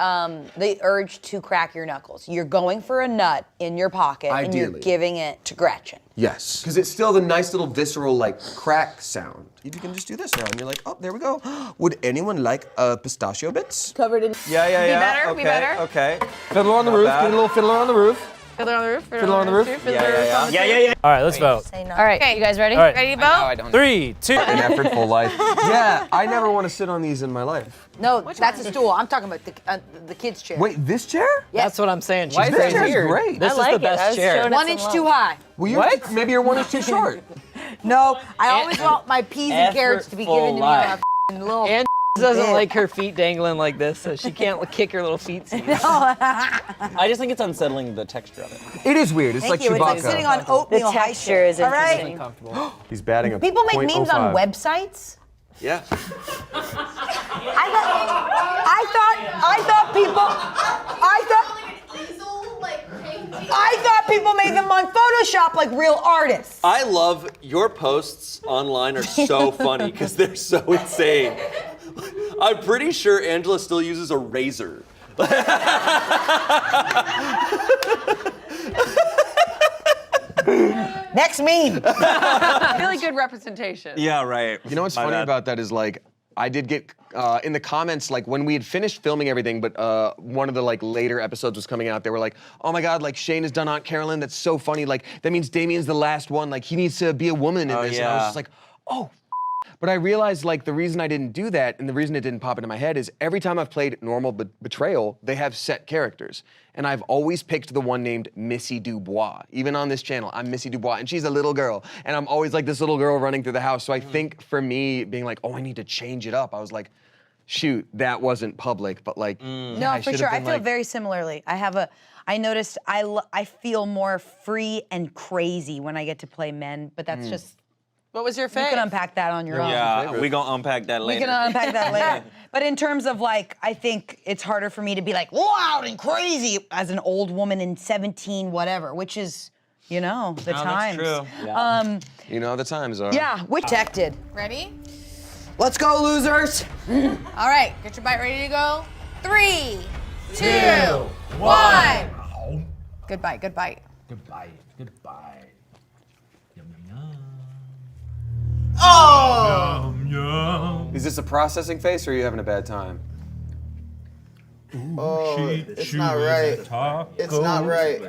urge to crack your knuckles, you're going for a nut in your pocket and you're Ideally. giving it to Gretchen. Yes, because it's still the nice little visceral like crack sound. You can just do this now, and you're like, "Oh, there we go." Would anyone like pistachio bits? Covered in. Yeah. better, Okay. be better. Okay. Fiddler on the Not roof. bad. Get a little fiddler on the roof. Fiddler on the roof. Fiddler on the roof. Yeah. All right, let's vote. Say no. All right, you guys ready? All right. Ready to vote? 3, 2. An effortful life. Yeah, I never want to sit on these in my life. No, that's a stool. I'm talking about the kid's chair. Wait, this chair? That's what I'm saying. She's This crazy. chair's great. This is the best chair. 1 inch too high. Well, maybe you're 1 inch too short. No, I always want my peas and carrots to be given to me on a Effortful f***ing little. And doesn't bit. like her feet dangling like this, so she can't kick her little feet. I just think it's unsettling the texture of it. It is weird. It's Thank like you. It's like Chewbacca. sitting on oatmeal. The texture is All right. interesting. Comfortable. He's batting a People make memes on 0.05. websites. Yeah. I thought people made them on Photoshop like real artists. I love your posts online are so funny because they're so insane. I'm pretty sure Angela still uses a razor. Next meme. Really good representation. Yeah, right. You know what's funny about that is like, I did get in the comments, like when we had finished filming everything, but one of the like later episodes was coming out, they were like, oh my God, like Shane has done Aunt Carolyn, that's so funny. Like that means Damien's the last one, like he needs to be a woman in this. And I was just like, oh, but I realized like the reason I didn't do that and the reason it didn't pop into my head is every time I've played normal betrayal, they have set characters. And I've always picked the one named Missy Dubois. Even on this channel, I'm Missy Dubois and she's a little girl. And I'm always like this little girl running through the house. So I think for me being like, oh, I need to change it up. I was like, shoot, that wasn't public, but like, No, for sure. I feel very similarly. I noticed I feel more free and crazy when I get to play men, but that's just. What was your favorite? You can unpack that on your own. Yeah, we gonna unpack that later. We can unpack that later. But in terms of like, I think it's harder for me to be like loud and crazy as an old woman in 17 whatever, which is, you know, the times. That's true. Yeah. You know the times are. Yeah, which protected. Ready? Let's go, losers. All right, get your bite ready to go. 3, 2, 1. Good bite, good bite. Goodbye. Goodbye. Yum, yum, yum. Oh! Yum, yum. Is this a processing face or are you having a bad time? Oh, it's not right. It's not right.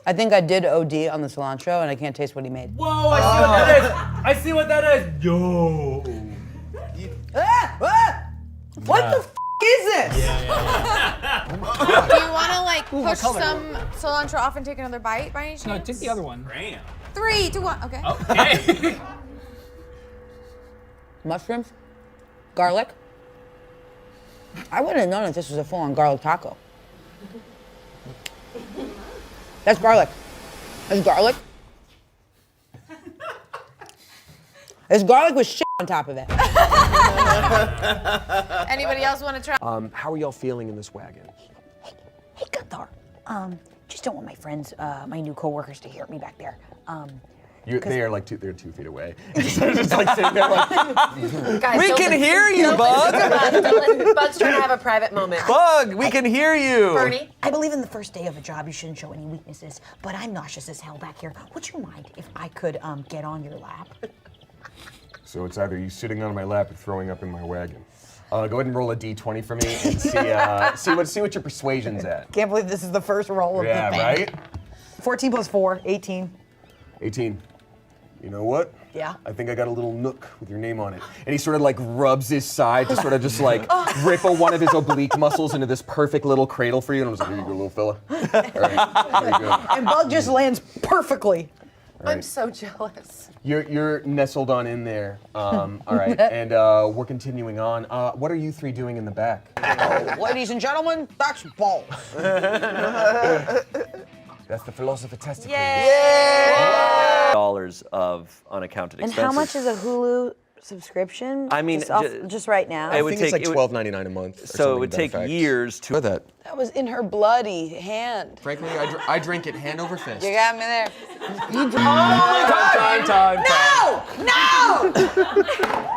I think I did OD on the cilantro and I can't taste what he made. Whoa, I see what that is. I see what that is. Yo. What the f is this? Do you want to like push some cilantro off and take another bite by any chance? No, take the other one. 3, 2, 1. Okay. Okay. Mushrooms, garlic. I wouldn't have known if this was a full-on garlic taco. That's garlic. That's garlic. It's garlic with shit on top of it. Anybody else want to try? How are y'all feeling in this wagon? Hey, Guthar. Just don't want my friends, my new coworkers to hear me back there. They are like they're 2 feet away. just like sitting there like. Guys, We can hear you, Bug. Bug's trying to have a private moment. Bug, we can hear you. Bernie? I believe in the first day of a job, you shouldn't show any weaknesses, but I'm nauseous as hell back here. Would you mind if I could get on your lap? So it's either you sitting on my lap or throwing up in my wagon. Go ahead and roll a d20 for me and see what your persuasion's at. Can't believe this is the first roll of the thing. Right? 14 plus 4, 18. 18. You know what? Yeah. I think I got a little nook with your name on it. And he sort of like rubs his side to sort of just like rip one of his oblique muscles into this perfect little cradle for you. And I was like, here you go, little fella. All right, there you go. And Bug just lands perfectly. I'm so jealous. You're nestled on in there. All right, and we're continuing on. What are you 3 doing in the back? Ladies and gentlemen, that's balls. That's the philosopher testicle. Dollars of unaccounted And expenses. how much is a Hulu subscription? I mean, just right now. I think it's like $12.99 a month. So it would take years to. That. That was in her bloody hand. Frankly, I drink it hand over fist. You got me there. Time. No!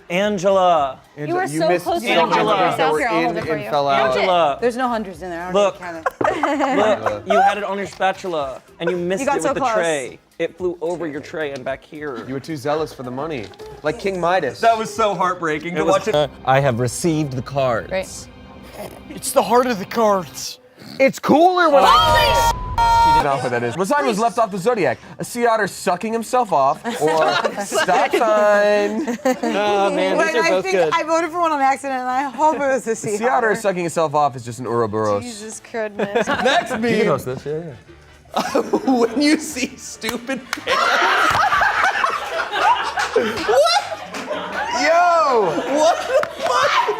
Angela. You were so close to Angela. yourself. Here, I'll hold it for you. Angela. There's no hundreds in there. I don't Look. even count Look, you had it on your spatula and you missed You got it so with the close. tray. It flew over your tray and back here. You were too zealous for the money. Like King Midas. That was so heartbreaking to watch it. I have received the cards. Great. It's the heart of the cards. It's cooler when I know what that is. What sign was left off the zodiac? A sea otter sucking himself off, or stop sign. Oh man, these are both good. I voted for one on accident, and I hope it was a Sea otter sucking himself off is just an Ouroboros. Jesus goodness. Next You can meme. host this, yeah. When you see stupid pants. What? Yo! What the fuck?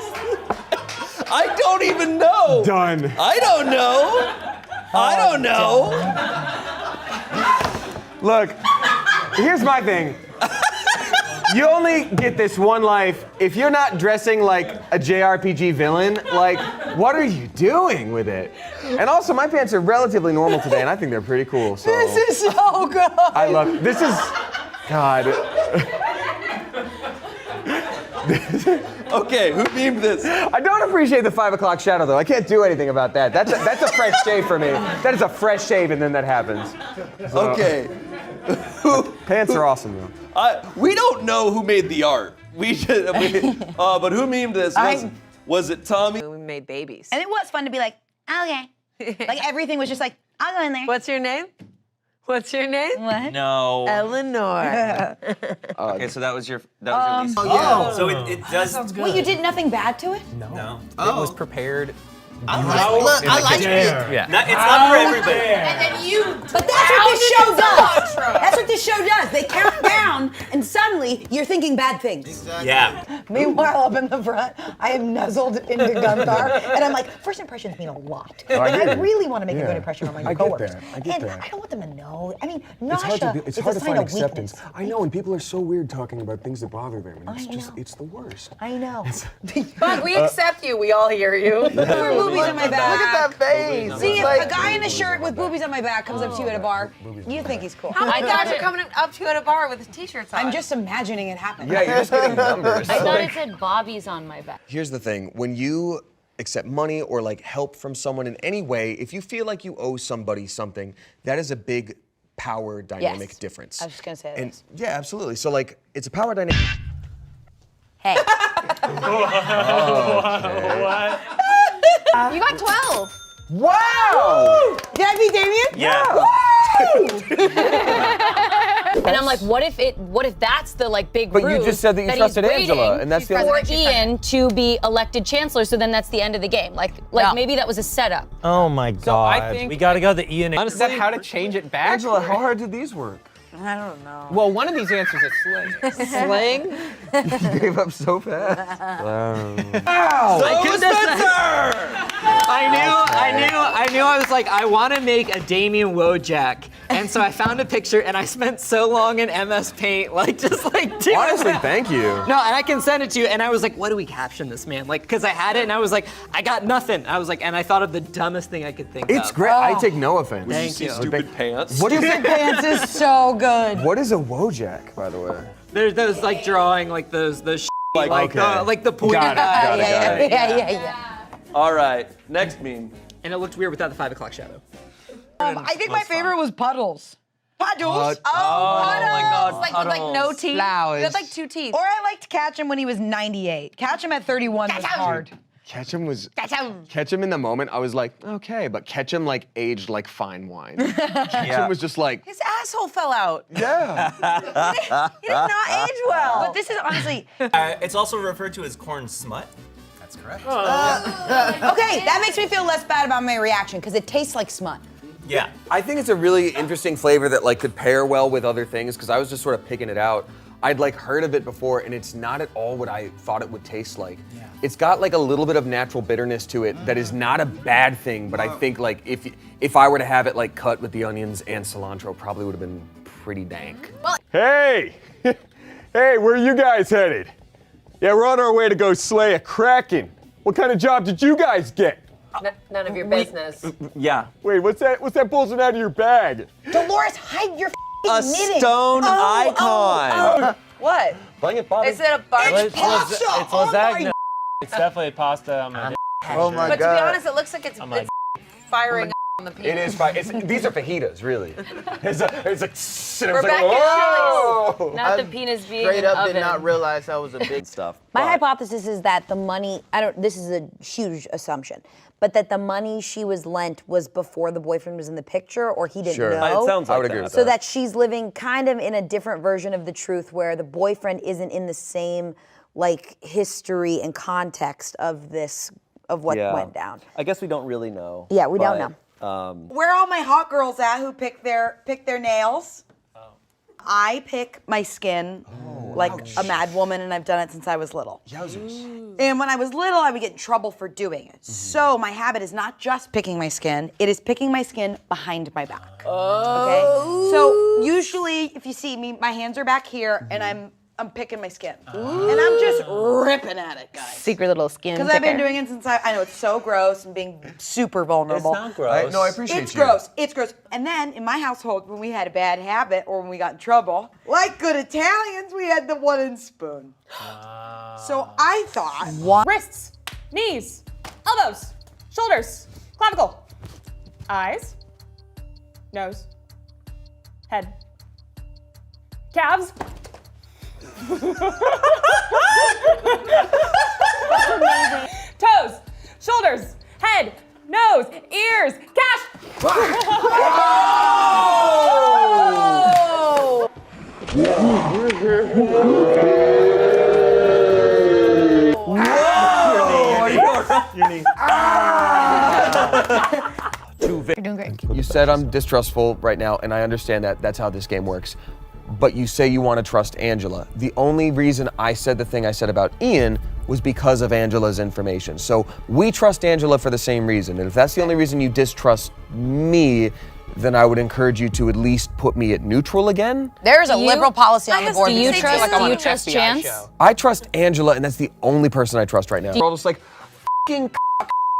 I don't even know. Done. I don't know. I don't know. Look, here's my thing. You only get this one life. If you're not dressing like a JRPG villain, like, what are you doing with it? And also, my pants are relatively normal today, and I think they're pretty cool. So This is so good. I love. This is, God. Okay, who memed this? I don't appreciate the 5 o'clock shadow though. I can't do anything about that. That's a fresh shave for me. That is a fresh shave, and then that happens. So, Okay. Pants are awesome though. We don't know who made the art. But who memed this? Was it Tommy? We made babies. And it was fun to be like, okay. Like everything was just like, I'll go in there. What's your name? What's your name? What? No. Eleanor. Okay, so that was your least. So it does. Wait, you did nothing bad to it? No. It was prepared. I like it. Yeah. It's not for everybody. And then you. But that's what this show does. That's what this show does. They count down, and suddenly you're thinking bad things. Exactly. Yeah. Meanwhile, up in the front, I am nuzzled into Gunther, and I'm like, first impressions mean a lot. And I really want to make a good impression on my new coworkers. I get that. I don't want them to know. I mean, It's hard nausea it's is hard a to sign find of acceptance. weakness. I know, and people are so weird talking about things that bother them. And it's I just, know. it's the worst. I know. But we accept you. We all hear you. There are boobies on my back. Look at that face. See, if a guy in a shirt with boobies on my back comes up to you at a bar, you think he's cool. How many guys are coming up to you at a bar with t-shirts on? I'm just imagining it happening. Yeah, you're just getting numbers. I thought it said Bobby's on my back. Here's the thing, when you accept money or like help from someone in any way, if you feel like you owe somebody something, that is a big power dynamic Yes. difference. I was just gonna say And this. yeah, absolutely. So like, it's a power dynamic. Hey. What? You got 12. Wow! Did I beat Damien? Yeah. And I'm like, what if that's the like big But you ruse just said that you he's trusted Angela, waiting and that's the for other. Ian to be elected chancellor, so then that's the end of the game. Like maybe that was a setup. Oh my God. I think We gotta go the Ian. is that how to change it back? Angela, how hard did these work? I don't know. Well, one of these answers is sling. Sling? You gave up so fast. Wow. I knew I was like, I want to make a Damien Wojak. And so I found a picture and I spent so long in MS Paint, like just like doing Honestly, that. thank you. No, and I can send it to you. And I was like, what do we caption this man? Like, cause I had it and I was like, I got nothing. I was like, and I thought of the dumbest thing I could think of. It's great. I take no offense. Thank you. Stupid pants. What is Stupid Pants is so good. What is a Wojak, by the way? There's those like drawing, like those Like, okay. the pointy Got it, guy. got it. Yeah. All right, next meme. And it looked weird without the 5 o'clock shadow. I think my favorite was Puddles. Puddles? Oh my God. Like With like no Puddles. teeth. Flowers. You had like 2 teeth. Or I liked Catch Him when he was 98. Catch Him at 31 was hard. Catch him was. Catch him. Catch him in the moment. I was like, okay, but catch him like aged like fine wine. Catch him was just like, His asshole fell out. yeah. He did not age well. But this is honestly. It's also referred to as corn smut. That's correct. Okay, that makes me feel less bad about my reaction because it tastes like smut. Yeah. I think it's a really interesting flavor that like could pair well with other things because I was just sort of picking it out. I'd like heard of it before and it's not at all what I thought it would taste like. Yeah. It's got like a little bit of natural bitterness to it that is not a bad thing, but I think like if I were to have it like cut with the onions and cilantro, probably would have been pretty dank. Hey! Hey, where are you guys headed? Yeah, we're on our way to go slay a kraken. What kind of job did you guys get? None of your business. Yeah. Wait, what's that bullshit out of your bag? Dolores, hide your A knitting. stone icon. What? Bring it, Bobby. Is it a bar? It's pasta. It's lasagna. It's definitely pasta on my dick. Oh my But to God. be honest, it looks like it's firing on the penis. It is fine. These are fajitas, really. It's like sitting Rebecca like, whoa! Not the penis being Straight an up oven. did not realize that was a big Stuff. My But hypothesis is that the money, this is a huge assumption, but that the money she was lent was before the boyfriend was in the picture or he didn't Sure. know. It sounds like I would agree with So that she's living kind of in a different version of the truth where the boyfriend isn't in the same like history and context of this, of what Yeah. went down. I guess we don't really know. Yeah, we don't know. Where are all my hot girls at who pick their nails? I pick my skin like a mad woman, and I've done it since I was little. And when I was little, I would get in trouble for doing it. So my habit is not just picking my skin, it is picking my skin behind my back. Okay? So usually, if you see me, my hands are back here, and I'm I'm picking my skin. And I'm just ripping at it, guys. Secret little skin. Because I've been doing it since I know it's so gross and being super vulnerable. It's not gross. No, I appreciate It's you. gross. It's gross. And then in my household, when we had a bad habit or when we got in trouble, like good Italians, we had the wooden spoon. So I thought, Wrists, knees, elbows, shoulders, clavicle, eyes, nose, head, calves. Toes, shoulders, head, nose, ears, cash. Your knee. You're doing great. You said I'm distrustful right now, and I understand that. That's how this game works. But you say you want to trust Angela. The only reason I said the thing I said about Ian was because of Angela's information. So we trust Angela for the same reason. And if that's the only reason you distrust me, then I would encourage you to at least put me at neutral again. There's a liberal policy on the board. Do you trust Chance? I trust Angela, and that's the only person I trust right now. We're all just like f***ing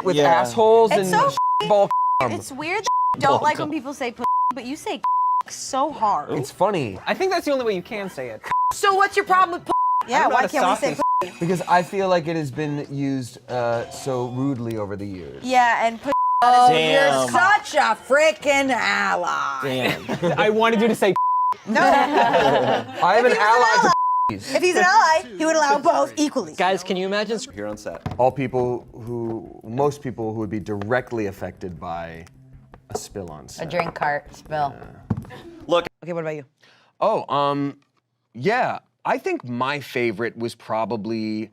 with assholes It's and so ball. It's weird that you don't like when people say but you say so hard. It's funny. I think that's the only way you can say it. so what's your problem with Yeah, why can't we say Because I feel like it has been used so rudely over the years. Yeah, and Oh, Damn. you're such a freaking ally. Damn. I wanted you to say No. I am an ally to If he's an ally, he would allow both equally. Guys, can you imagine? Here on set. Most people who would be directly affected by a spill on set. A drink cart spill. Look. Okay, what about you? Oh, yeah. I think my favorite was probably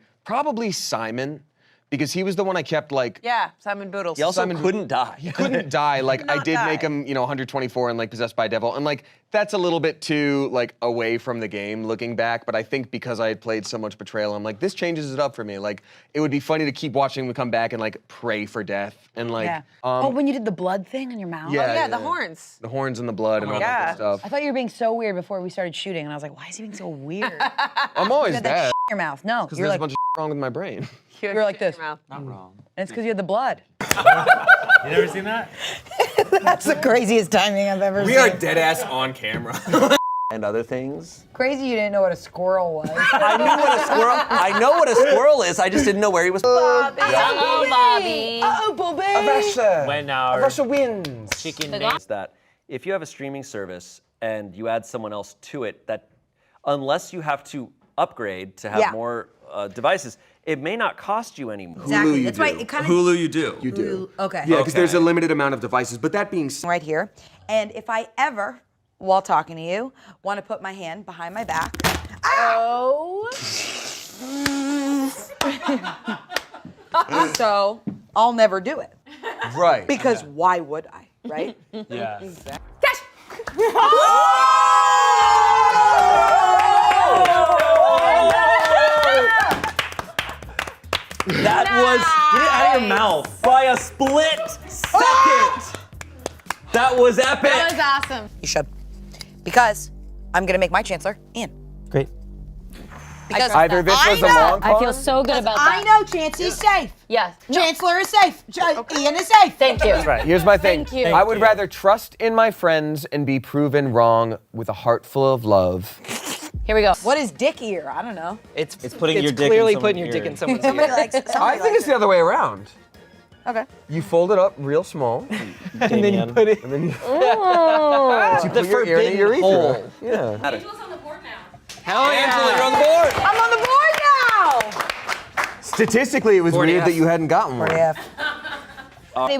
Simon, because he was the one I kept like. Yeah, Simon Boodles. He also couldn't die. He couldn't die. Like I did make him, 124 and like possessed by a devil, and like that's a little bit too like away from the game looking back. But I think because I had played so much Betrayal, I'm like this changes it up for me. Like it would be funny to keep watching him come back and like pray for death and like. Yeah. Oh, when you did the blood thing in your mouth? Yeah, Oh, yeah, yeah. the horns. The horns and the blood and all that good stuff. I thought you were being so weird before we started shooting, and I was like, why is he being so weird? I'm always You had that that. shit in your mouth. No, Because you're there's like, a bunch of wrong with my brain. you were like this. Not wrong. And it's because you had the blood. You never seen that? That's the craziest timing I've ever We seen. are dead ass on camera. And other things. Crazy you didn't know what a squirrel was. I know what a squirrel is. I just didn't know where he was. Hello, Bobby. Oh, Bobby. When our Russia wins. chicken Is that if you have a streaming service and you add someone else to it, that unless you have to upgrade to have more devices, it may not cost you any more. Exactly. Hulu you That's do. why it kind of. Hulu, you do. You do. Okay. Yeah, because there's a limited amount of devices. But that being said, Right here. And if I ever, while talking to you, want to put my hand behind my back. Oh. So I'll never do it. right. Because why would I? Right? Yeah. That was get it out of your mouth by a split second. That was epic. That was awesome. You should. Because I'm going to make my chancellor Ian. Great. Because Either this was a long I feel so good about that. I know Chancey's safe. Yes. Chancellor is safe. Ian is safe. Thank you. Right. Here's my thing. Thank you. I would rather trust in my friends and be proven wrong with a heart full of love. Here we go. What is dick ear? I don't know. It's putting your dick clearly in putting someone's your dick ear. in someone's Somebody ear. likes it. I think it's the other way around. Okay. You fold it up real small, And then you put it. and then you, Oh. you put your ear in your forbidden urethra. hole. Yeah. Angel's on the board now. Hell yeah. Angela, you're on the board. I'm on the board now. Statistically, it was Forty weird F. that you hadn't gotten one. It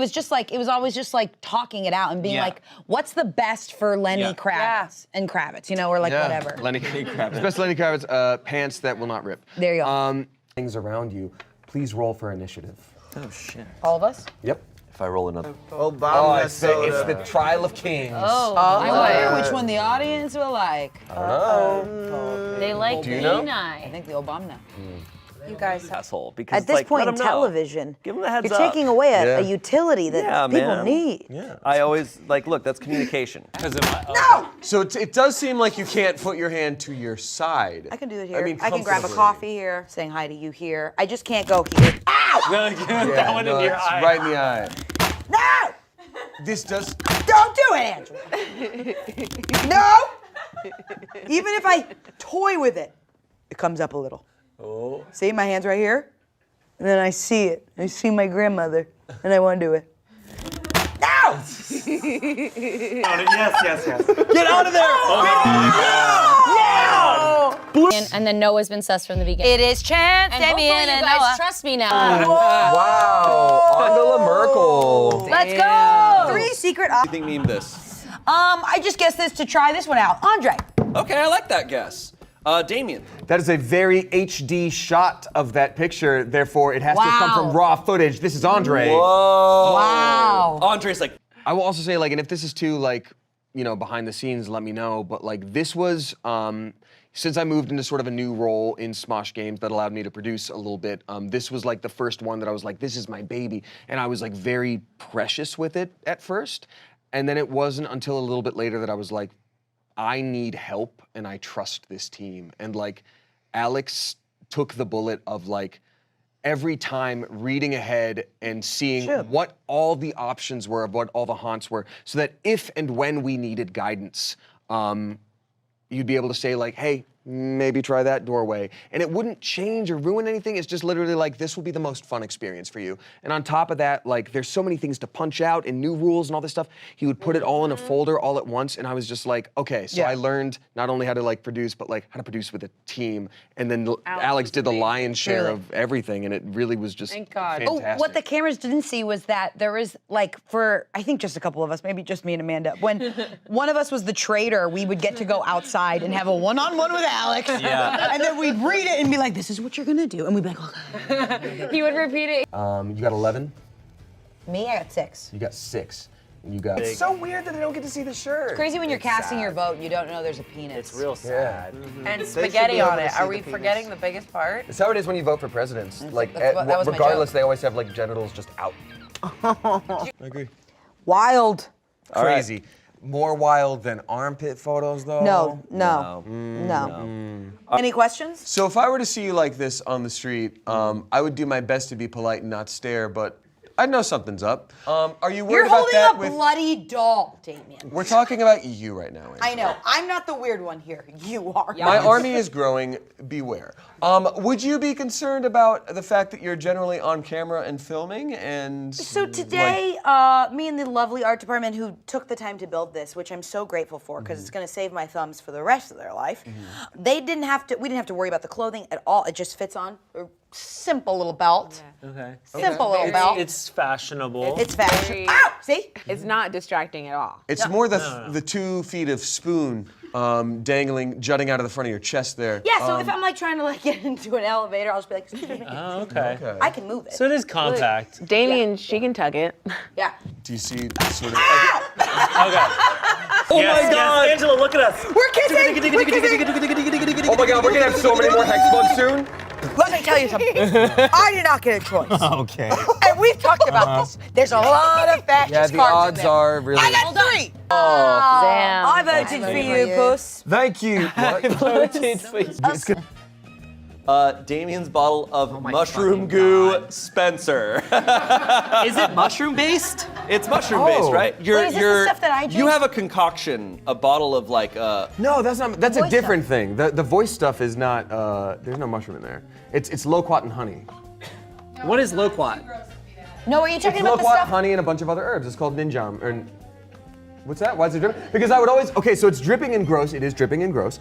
was always just like talking it out and being Yeah. like, what's the best for Lenny Yeah. Kravitz and Kravitz, or like whatever. Lenny Kravitz. Best Lenny Kravitz pants that will not rip. There you go. Things around you. Please roll for initiative. Oh shit. All of us? Yep. If I roll another. Obama It's the trial of kings. I wonder which one the audience will like. They like Do you know? I think the Obama. You guys asshole. Because At this like, point let in 'em know. television, Give them the heads you're up. taking away Yeah. a utility that people man. need. Yeah. I always like look. That's communication. No! So it does seem like you can't put your hand to your side. I can do it here. I mean, I can grab a comfortably. coffee here, saying hi to you here. I just can't go here. Ow! Yeah, no, it's right in the eye. No! This does. Don't do it, Angela. No! Even if I toy with it, it comes up a little. Oh. See, my hand's right here. And then I see it. I see my grandmother, and I want to do it. No! Yes. Get out of there! And then Noah's been sus from the beginning. It is Chance, And hopefully Damien, you and guys Noah. trust me now. Wow, Angela Merkel. Let's go! 3 secret What do you think mean this? I just guessed this to try this one out. Andre. Okay, I like that guess. Damien. That is a very HD shot of that picture, therefore it has to come from raw footage. This is Andre. Whoa. Wow. Andre's like. I will also say, like, and if this is too, like, you know, behind the scenes, let me know. But like, this was since I moved into sort of a new role in Smosh games that allowed me to produce a little bit. This was like the first one that I was like, this is my baby, and I was like very precious with it at first, and then it wasn't until a little bit later that I was like, I need help and I trust this team. And like, Alex took the bullet of like, every time reading ahead and seeing what all the options were, of what all the haunts were, so that if and when we needed guidance, you'd be able to say like, hey, maybe try that doorway. And it wouldn't change or ruin anything. It's just literally like, this will be the most fun experience for you. And on top of that, like, there's so many things to punch out and new rules and all this stuff. He would put it all in a folder all at once. And I was just like, okay, so I learned not only how to like produce, but like how to produce with a team. And then Alex did the lion's share of everything. And it really was just fantastic. Oh, what the cameras didn't see was that there was like, for I think just a couple of us, maybe just me and Amanda, when one of us was the traitor, we would get to go outside and have a one-on-one with Alex. Yeah. And then we'd read it and be like, this is what you're gonna do. And we'd be like, okay. He would repeat it. You got 11? Me, I got 6. You got 6. And you got. It's so weird that I don't get to see the shirt. It's crazy when you're casting your vote and you don't know there's a penis. It's real sad. And spaghetti on it. Are we forgetting the biggest part? It's how it is when you vote for presidents. Like, that was my regardless, joke. they always have like genitals just out. I agree. Wild. Crazy. More wild than armpit photos, though? No. Any questions? So if I were to see you like this on the street, I would do my best to be polite and not stare, but I know something's up. Are you worried You're about holding that a with... bloody doll, Damien. We're talking about you right now, Angie. I know. I'm not the weird one here. You are. My army is growing, beware. Would you be concerned about the fact that you're generally on camera and filming and... So today, me and the lovely art department who took the time to build this, which I'm so grateful for because it's going to save my thumbs for the rest of their life, we didn't have to worry about the clothing at all. It just fits on a simple little belt. Okay. Simple little belt. It's fashionable. It's fashion. Ow! See? It's not distracting at all. It's more the 2 feet of spoon dangling, jutting out of the front of your chest there. Yeah, so if I'm like trying to like get into an elevator, I'll just be like, excuse me. Oh, okay. I can move it. So it is compact. Damien, she can tug it. Yeah. Do you see sort of... Okay. Oh my God! Angela, look at us. We're kissing! We're kissing! Oh my God, we're gonna have so many more hex bugs soon. Let me tell you something. I did not get a choice. Okay. And we've talked about this. There's a lot of fascist Yeah, the cards odds in there. are really... I got 3. Oh. Damn. I voted for you, Puss. Thank you. Damien's bottle of mushroom goo Spencer. Is it mushroom based? It's mushroom based, right? Wait, is this the stuff that I drink? You have a concoction, a bottle of like No, that's not. That's a different thing. The voice stuff is not. There's no mushroom in there. It's loquat and honey. What is loquat? No, are you talking It's about the loquat, stuff? honey, and a bunch of other herbs. It's called ninjam. What's that? Why is it dripping? Because I would always, okay, so it's dripping and gross. It is dripping and gross.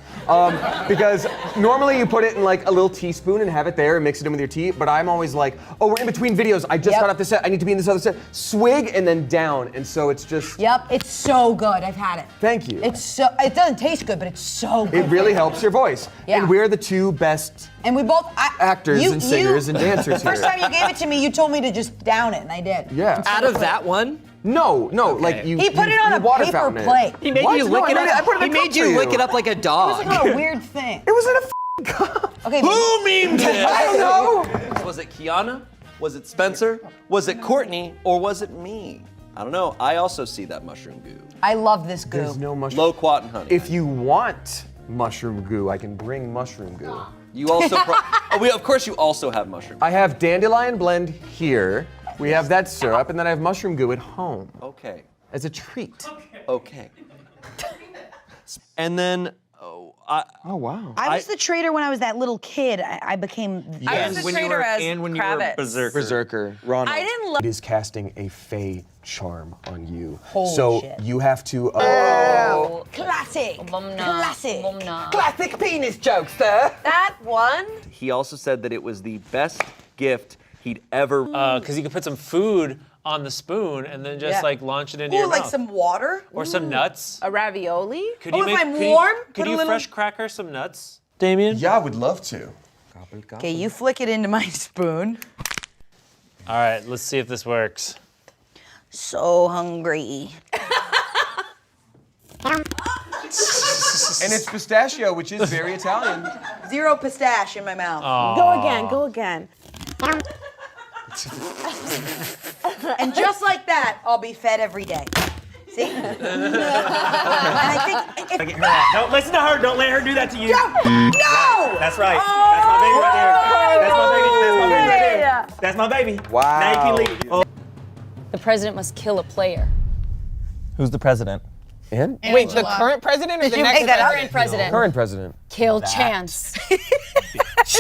Because normally you put it in like a little teaspoon and have it there and mix it in with your tea, but I'm always like, oh, we're in between videos. I just got off the set. I need to be in this other set. Swig and then down. And so it's just. Yep, it's so good. I've had it. Thank you. It doesn't taste good, but it's so good. It really helps your voice. Yeah. And we're the 2 best And we both actors and singers and dancers First here. time you gave it to me, you told me to just down it, and I did. Yeah. Out of that one? No, like you. He put it on a water paper fountain it. plate. He made What? you No, lick I it made up. I put it in He a made cup you for lick it up like a It dog. was like a weird thing. It was in a cup. Okay. Who memed it? I don't know. Was it Kiana? Was it Spencer? Was it Courtney? Or was it me? I don't know. I also see that mushroom goo. I love this goo. There's no mushroom. Low quat and honey. If you want mushroom goo, I can bring mushroom goo. You also, of course you also have mushroom. I have dandelion blend here. We have that syrup, and then I have mushroom goo at home. Okay. As a treat. Okay. And then, oh wow. I was the traitor when I was that little kid. I became. I was the traitor as Kravitz. Berserker. Ronald. I didn't It is casting a fey charm on you. Holy so shit. you have to. Classic. Classic. Classic penis joke, sir. That one? he also said that it was the best gift he'd ever. Because you could put some food on the spoon and then just like launch it into your like mouth. some water? Or some nuts. A ravioli? Could you if I'm could warm, You, put could a you little- fresh cracker some nuts, Damien? Yeah, I would love to. Okay, you flick it into my spoon. All right, let's see if this works. So hungry. And it's pistachio, which is very Italian. Zero pistache in my mouth. Go again, go again. And just like that, I'll be fed every day. See? And I think if Don't listen to her. Don't let her do that to you. No! That's right. That's my baby right there. That's my baby. That's my baby right there. That's my baby. Wow. Now you can leave. Oh. The president must kill a player. Who's the president? And? Wait, the current president or Did the you next make that up? Current president. Current president. Kill Chance.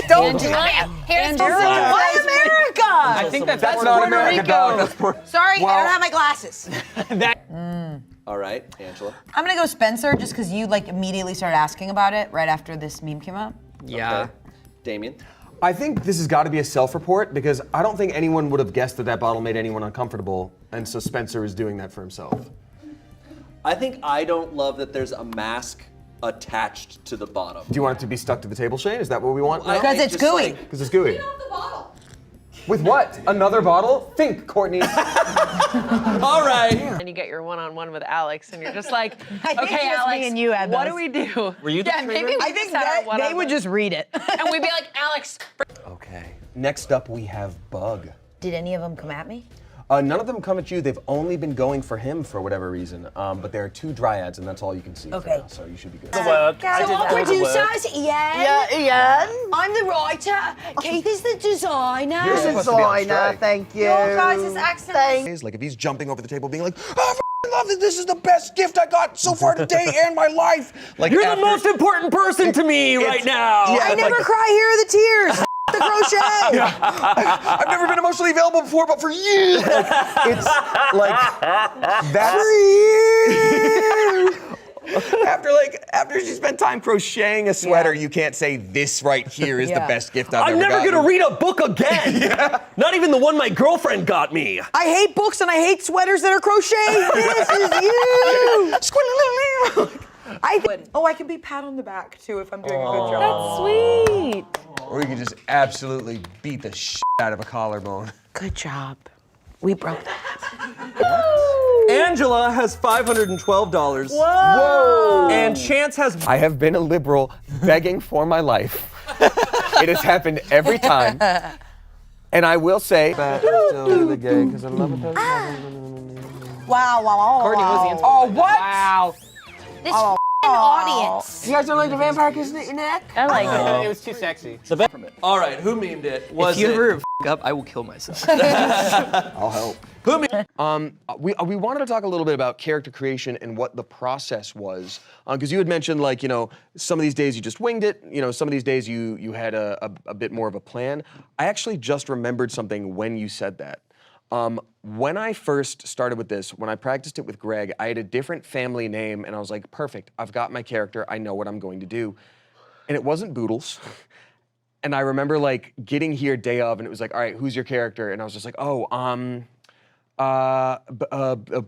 Don't Angela. Why America? I think that's Not Puerto America, Rico. dog. That's Puerto. sorry, I don't have my glasses. All right, Angela. I'm gonna go Spencer just because you like immediately started asking about it right after this meme came up. Yeah. Okay. Damien. I think this has got to be a self-report because I don't think anyone would have guessed that that bottle made anyone uncomfortable, and so Spencer is doing that for himself. I think I don't love that there's a mask attached to the bottom. Do you want it to be stuck to the table, Shane? Is that what we want? Because it's just gooey. Because it's gooey. With what? Another bottle? Think, Courtney. All right. And you get your one-on-one with Alex, and you're just like, I think okay, just Alex, me and you had what those. do we do? Were you the Yeah, maybe we I just think had our that they one-on-one. would just read it. And we'd be like, Alex. Okay. Next up, we have Bug. Did any of them come at me? None of them come at you. They've only been going for him for whatever reason. But there are 2 dryads, and that's all you can see. Okay. For now, so you should be good. So I'm producers, Ian. Yeah, Ian. I'm the writer. Keith is the designer. You're supposed to be on strike. Thank you. Your guys' accent. Like if he's jumping over the table, being like, "Oh, I love this. This is the best gift I got so far today and my life." Like You're the most important person to me right now. Yeah, I never cry. Here are the tears. The crochet. I've never been emotionally available before, but for you, it's like that's for you. After she spent time crocheting a sweater, you can't say this right here is the best gift I've I'm ever never gotten. gonna read a book again. Not even the one my girlfriend got me. I hate books and I hate sweaters that are crocheted. This is you. I can be pat on the back too if I'm doing a good job. That's sweet. Or you can just absolutely beat the shit out of a collarbone. Good job. We broke that. Angela has $512. Whoa! And Chance has. I have been a liberal begging for my life. It has happened every time. And I will say, but I'm still really gay because I love it. Wow. Courtney was the answer. Oh, what? Wow. This audience. You guys don't like the vampire kissing at your neck? I like it. It was too sexy. All right, who memed it? Was If you it? ever f up, I will kill myself. I'll help. Who memed? We wanted to talk a little bit about character creation and what the process was, because you had mentioned like some of these days you just winged it. Some of these days you had a bit more of a plan. I actually just remembered something when you said that. When I first started with this, when I practiced it with Greg, I had a different family name, and I was like, perfect, I've got my character, I know what I'm going to do. And it wasn't Boodles. And I remember like getting here day of, and it was like, all right, who's your character? And I was just like,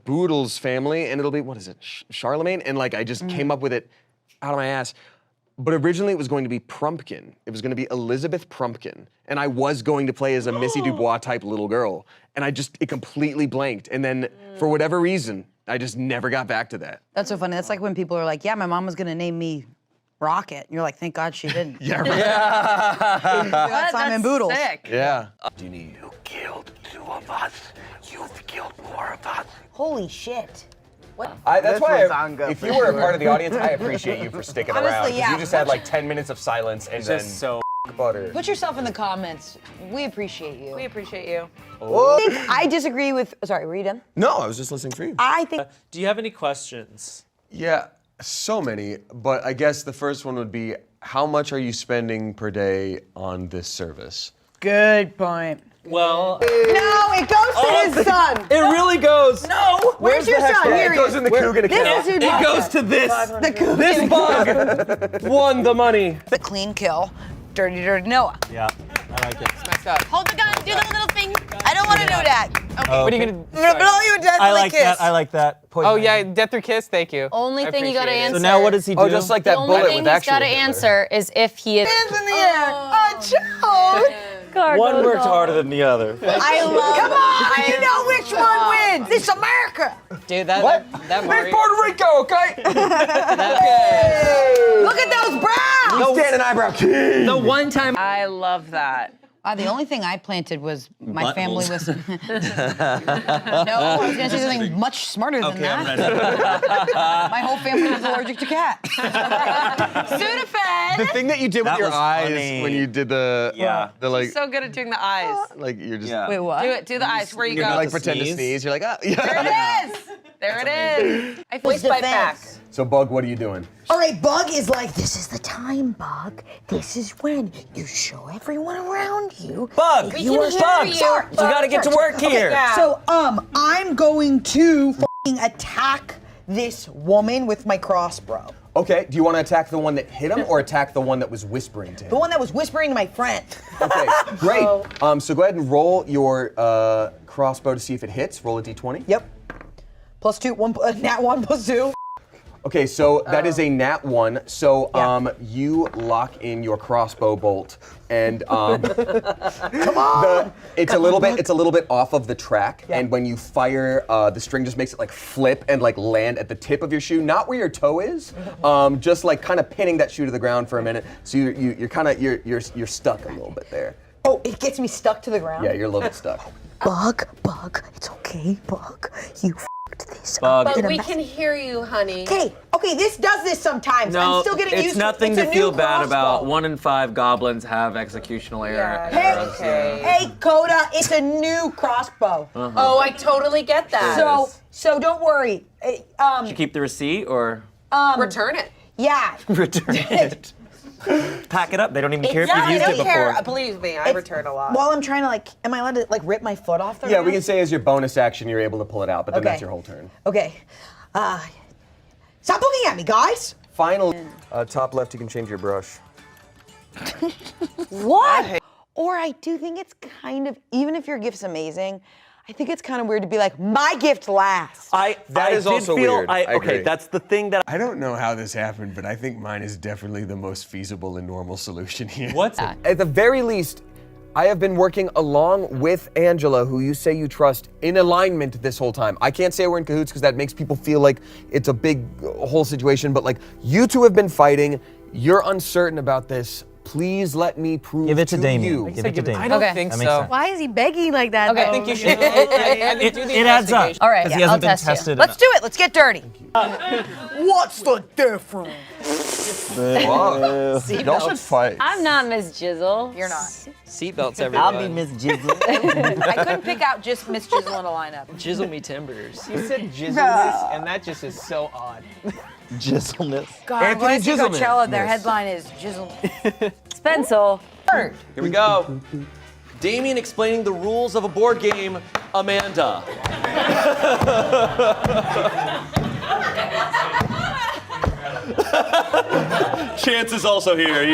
Boodles family, and it'll be, what is it, Charlemagne? And like I just came up with it out of my ass. But originally it was going to be Prumpkin. It was going to be Elizabeth Prumpkin. And I was going to play as a Missy Dubois type little girl. And it completely blanked. And then for whatever reason, I just never got back to that. That's so funny. That's like when people are like, yeah, my mom was gonna name me Rocket. You're like, thank God she didn't. Yeah, right. That's Simon Boodles. Sick. Yeah. You killed 2 of us. You've killed more of us. Holy shit. What? That's This why, was Anga if for you were a sure. part of the audience, I appreciate you for sticking Honestly, around. 'Cause yeah. You just had like 10 minutes of silence and then Just so butter. Put yourself in the comments. We appreciate you. We appreciate you. I think I disagree with. Sorry, were you done? No, I was just listening for you. I think. Do you have any questions? Yeah, so many. But I guess the first one would be, how much are you spending per day on this service? Good point. Well, No, it goes to his son. It really goes. No, where's your son? Here It he goes is. in the Coogan account. This is It your goes to this. The Coogan This account. bug won the money. The clean kill. Dirty, dirty Noah. Yeah, I like it. Messed up. Hold the gun, do the little thing. I don't want to do that. Okay. What are you gonna? I'm gonna blow you a deathly I like kiss. that. I like that. Poison Oh ivy. yeah, death through kiss. Thank you. Only I thing you gotta appreciate it. answer. So now what does he do? Oh, just like that The only bullet thing with he's actual gotta Hitler. answer is if he is. Hands in the air. A child. One worked harder than the other. I love. Come on, you know which one wins. It's America. Dude, that Mario. It's Puerto Rico, okay? Look at those brows. Stand an eyebrow king. The one time. I love that. The only thing I planted was my Buttholes. family was. No, I was gonna say something much smarter than Okay, I'm that. ready. My whole family was allergic to cats. Sudafed. The thing that you did with That your was eyes funny. when you did the the like So good at doing the eyes. like you're just Yeah. Wait, what? Do it. Do the eyes. Where you you go. like pretend to sneeze. You're like, ah, yeah. There it is. There it is. I voice bite back. So, Bug, what are you doing? All right, Bug is like, this is the time, Bug. This is when you show everyone around you. Bug! that We you can are hear sorry. you. Sorry, We gotta get to work here. Yeah. So, I'm going to f***ing attack this woman with my crossbow. Okay, do you want to attack the one that hit him or attack the one that was whispering to him? The one that was whispering to my friend. Okay, great. So go ahead and roll your crossbow to see if it hits. Roll a d20. Yep. +2, nat 1 +2. Okay, so that is a nat 1. So you lock in your crossbow bolt, and Come on. it's a little bit off of the track. And when you fire, the string just makes it like flip and like land at the tip of your shoe, not where your toe is, just like kind of pinning that shoe to the ground for a minute. So you're kind of you're stuck a little bit there. Oh, it gets me stuck to the ground. Yeah, you're a little bit stuck. Bug, it's okay, Bug. You f***ed this Bug. up. But we can hear you, honey. Okay, this does this sometimes. I'm still getting used it's to it. nothing It's a to new feel bad crossbow. about. 1 in 5 goblins have executional error. Hey, Coda, it's a new crossbow. Oh, I totally get that. So don't worry. Did you keep the receipt or Return it. Yeah. return it? Pack it up. They don't even care if Yeah, you've used I it don't before. care. Believe me, I return a lot. While I'm trying to am I allowed to rip my foot off the Yeah, ground? we can say as your bonus action you're able to pull it out, but then Okay. that's your whole turn. Okay. Stop looking at me, guys. Finally, top left, you can change your brush. What? Or I do think it's kind of, even if your gift's amazing, I think it's kind of weird to be like, my gift last. That is also weird. I okay, agree. that's the thing that I don't know how this happened, but I think mine is definitely the most feasible and normal solution here. What's At the very least, I have been working along with Angela, who you say you trust, in alignment this whole time. I can't say we're in cahoots because that makes people feel like it's a big whole situation, but like you two have been fighting. You're uncertain about this. Please let me prove Give it to Damien. you. Give it to Damien. I don't Okay. think That makes so. sense. Why is he begging like that? Okay. though? I think you should. I think do the It adds up. investigation. All right, Because he yeah, I'll hasn't been test you. tested Let's do it. Let's get dirty. What's the difference? Y'all should fight. I'm not Miss Jizzle. You're not. Seatbelts, I'll everybody. be Miss Jizzle. I couldn't pick out just Miss Jizzle in a lineup. Jizzle me timbers. You said jizzleness, and that just is so odd. Jizzleness. God, Anthony when I see Jizzleman. Coachella, their headline is Jizzle. Spencel. Here we go. Damien explaining the rules of a board game, Amanda. Chance is also here.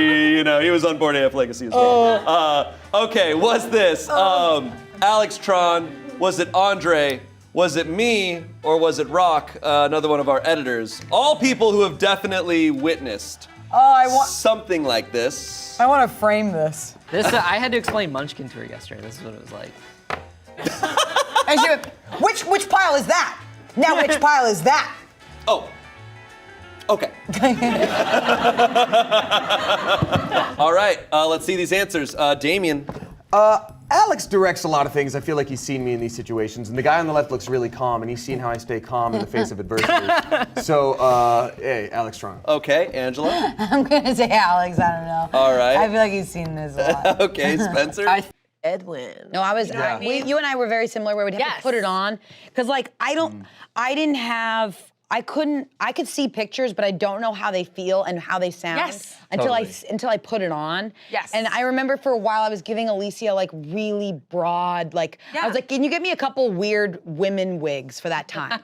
He was on board AF Legacy as well. Okay, what's this? Alex Tron, was it Andre? Was it me? Or was it Rock, another one of our editors? All people who have definitely witnessed something like this. I want to frame this. This I had to explain Munchkin to her yesterday. This is what it was like. And she went, which pile is that? Now which pile is that? Oh, Okay. All right, let's see these answers. Damien. Alex directs a lot of things. I feel like he's seen me in these situations. And the guy on the left looks really calm, and he's seen how I stay calm in the face of adversity. So, hey, Alex Strong. Okay, Angela. I'm gonna say Alex. I don't know. All right. I feel like he's seen this a lot. Okay, Spencer. Edwin. No, I was. You and I were very similar, where we'd have to put it on, because like I didn't have. I could see pictures, but I don't know how they feel and how they sound until I put it on. Yes. And I remember for a while I was giving Alicia like really broad, I was like, can you get me a couple weird women wigs for that time?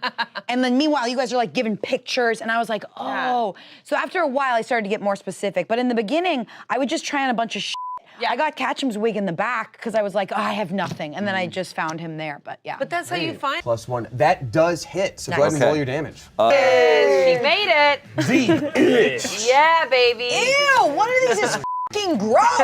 And then meanwhile, you guys are like giving pictures, and I was like, oh. So after a while, I started to get more specific. But in the beginning, I would just try on a bunch of shit. Yeah. I got Ketchum's wig in the back because I was like, oh, I have nothing. And then I just found him there, but yeah. But that's how you find. +1. That does hit, so go ahead and roll your damage. She made it. Bitch. Yeah, baby. Ew, one of these is fucking gross.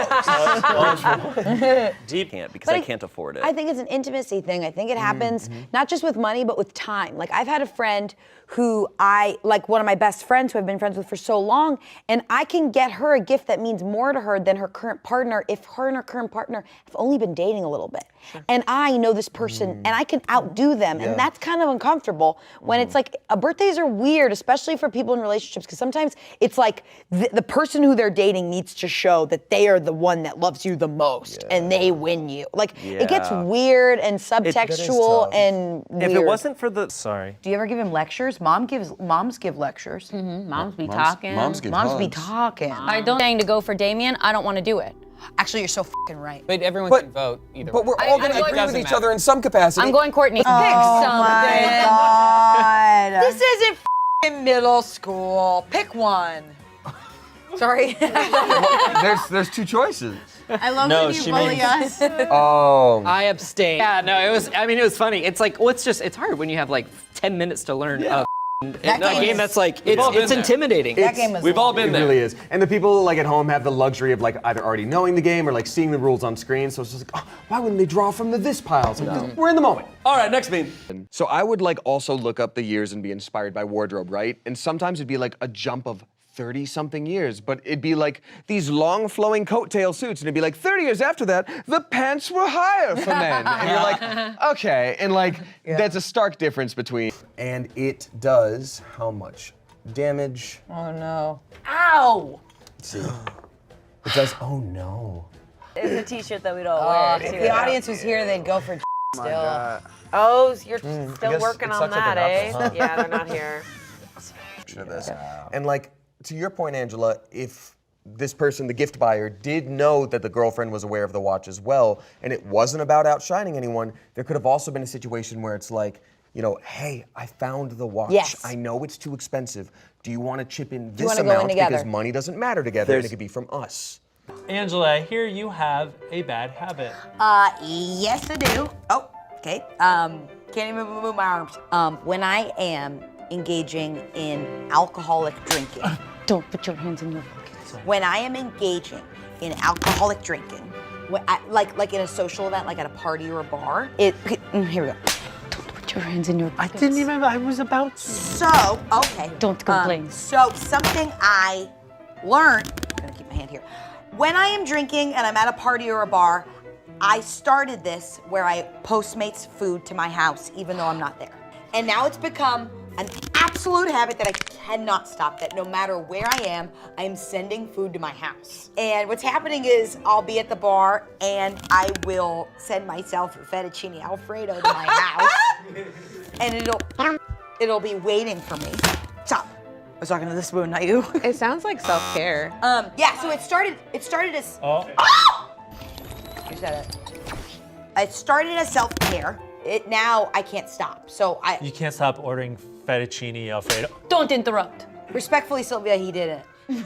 Deep can't because I can't afford it. I think it's an intimacy thing. I think it happens not just with money, but with time. Like I've had a friend who one of my best friends who I've been friends with for so long, and I can get her a gift that means more to her than her current partner if her and her current partner have only been dating a little bit. Sure. And I know this person and I can outdo them, and that's kind of uncomfortable when it's like, birthdays are weird, especially for people in relationships, because sometimes it's like the person who they're dating needs to show that they are the one that loves you the most and they win you. Like it gets weird and subtextual and weird. If it wasn't for the Do you ever give him lectures? Moms give lectures. Moms be talking. Moms be talking. I don't saying to go for Damien. I don't want to do it. Actually, you're so fucking right. But everyone can vote either But way. we're all going to agree with each other in some capacity. I'm going Courtney. Oh my God. This isn't f***ing middle school. Pick one. Sorry. There's two choices. I love when you bully us. Oh. I abstain. Yeah, no, it was funny. It's like, it's hard when you have like 10 minutes to learn a game that's like, it's intimidating. We've all been there. It really is. And the people like at home have the luxury of like either already knowing the game or like seeing the rules on screen. So it's just like, oh, why wouldn't they draw from the this pile? So we're in the moment. All right, next meme. So I would like also look up the years and be inspired by wardrobe, right? And sometimes it'd be like a jump of 30-something years, but it'd be like these long flowing coattail suits, and it'd be like 30 years after that, the pants were higher for men. And you're like, okay, and like that's a stark difference between. And it does how much damage? Oh no. Ow! Let's see. It does, oh no. It's a t-shirt that we don't wear. If the audience was here, they'd go for still. Oh, you're still guess working it on sucks that that, they're eh? not, huh? Yeah, they're not here. Of this. And like, to your point, Angela, if this person, the gift buyer, did know that the girlfriend was aware of the watch as well, and it wasn't about outshining anyone, there could have also been a situation where it's like, you know, hey, I found the watch. Yes. I know it's too expensive. Do you want to chip in you this wanna go in amount? together? Because money doesn't matter together, and it could be from us. Angela, I hear you have a bad habit. Yes, I do. Oh, okay. Can't even move my arms. When I am engaging in alcoholic drinking. Don't put your hands in your pockets. When I am engaging in alcoholic drinking, like in a social event, like at a party or a bar, here we go. Don't put your hands in your pockets. I was about to. So, okay. Don't complain. So something I learned, I'm gonna keep my hand here. When I am drinking and I'm at a party or a bar, I started this where I Postmates food to my house, even though I'm not there. And now it's become an absolute habit that I cannot stop, that no matter where I am sending food to my house. And what's happening is I'll be at the bar and I will send myself fettuccine Alfredo to my house. And it'll be waiting for me. Stop. I was talking to the spoon, not you. It sounds like self-care. Yeah, so it started as You said it. It started as self-care. Now I can't stop. So You can't stop ordering fettuccine Alfredo. Don't interrupt. Respectfully, Sylvia, he didn't. You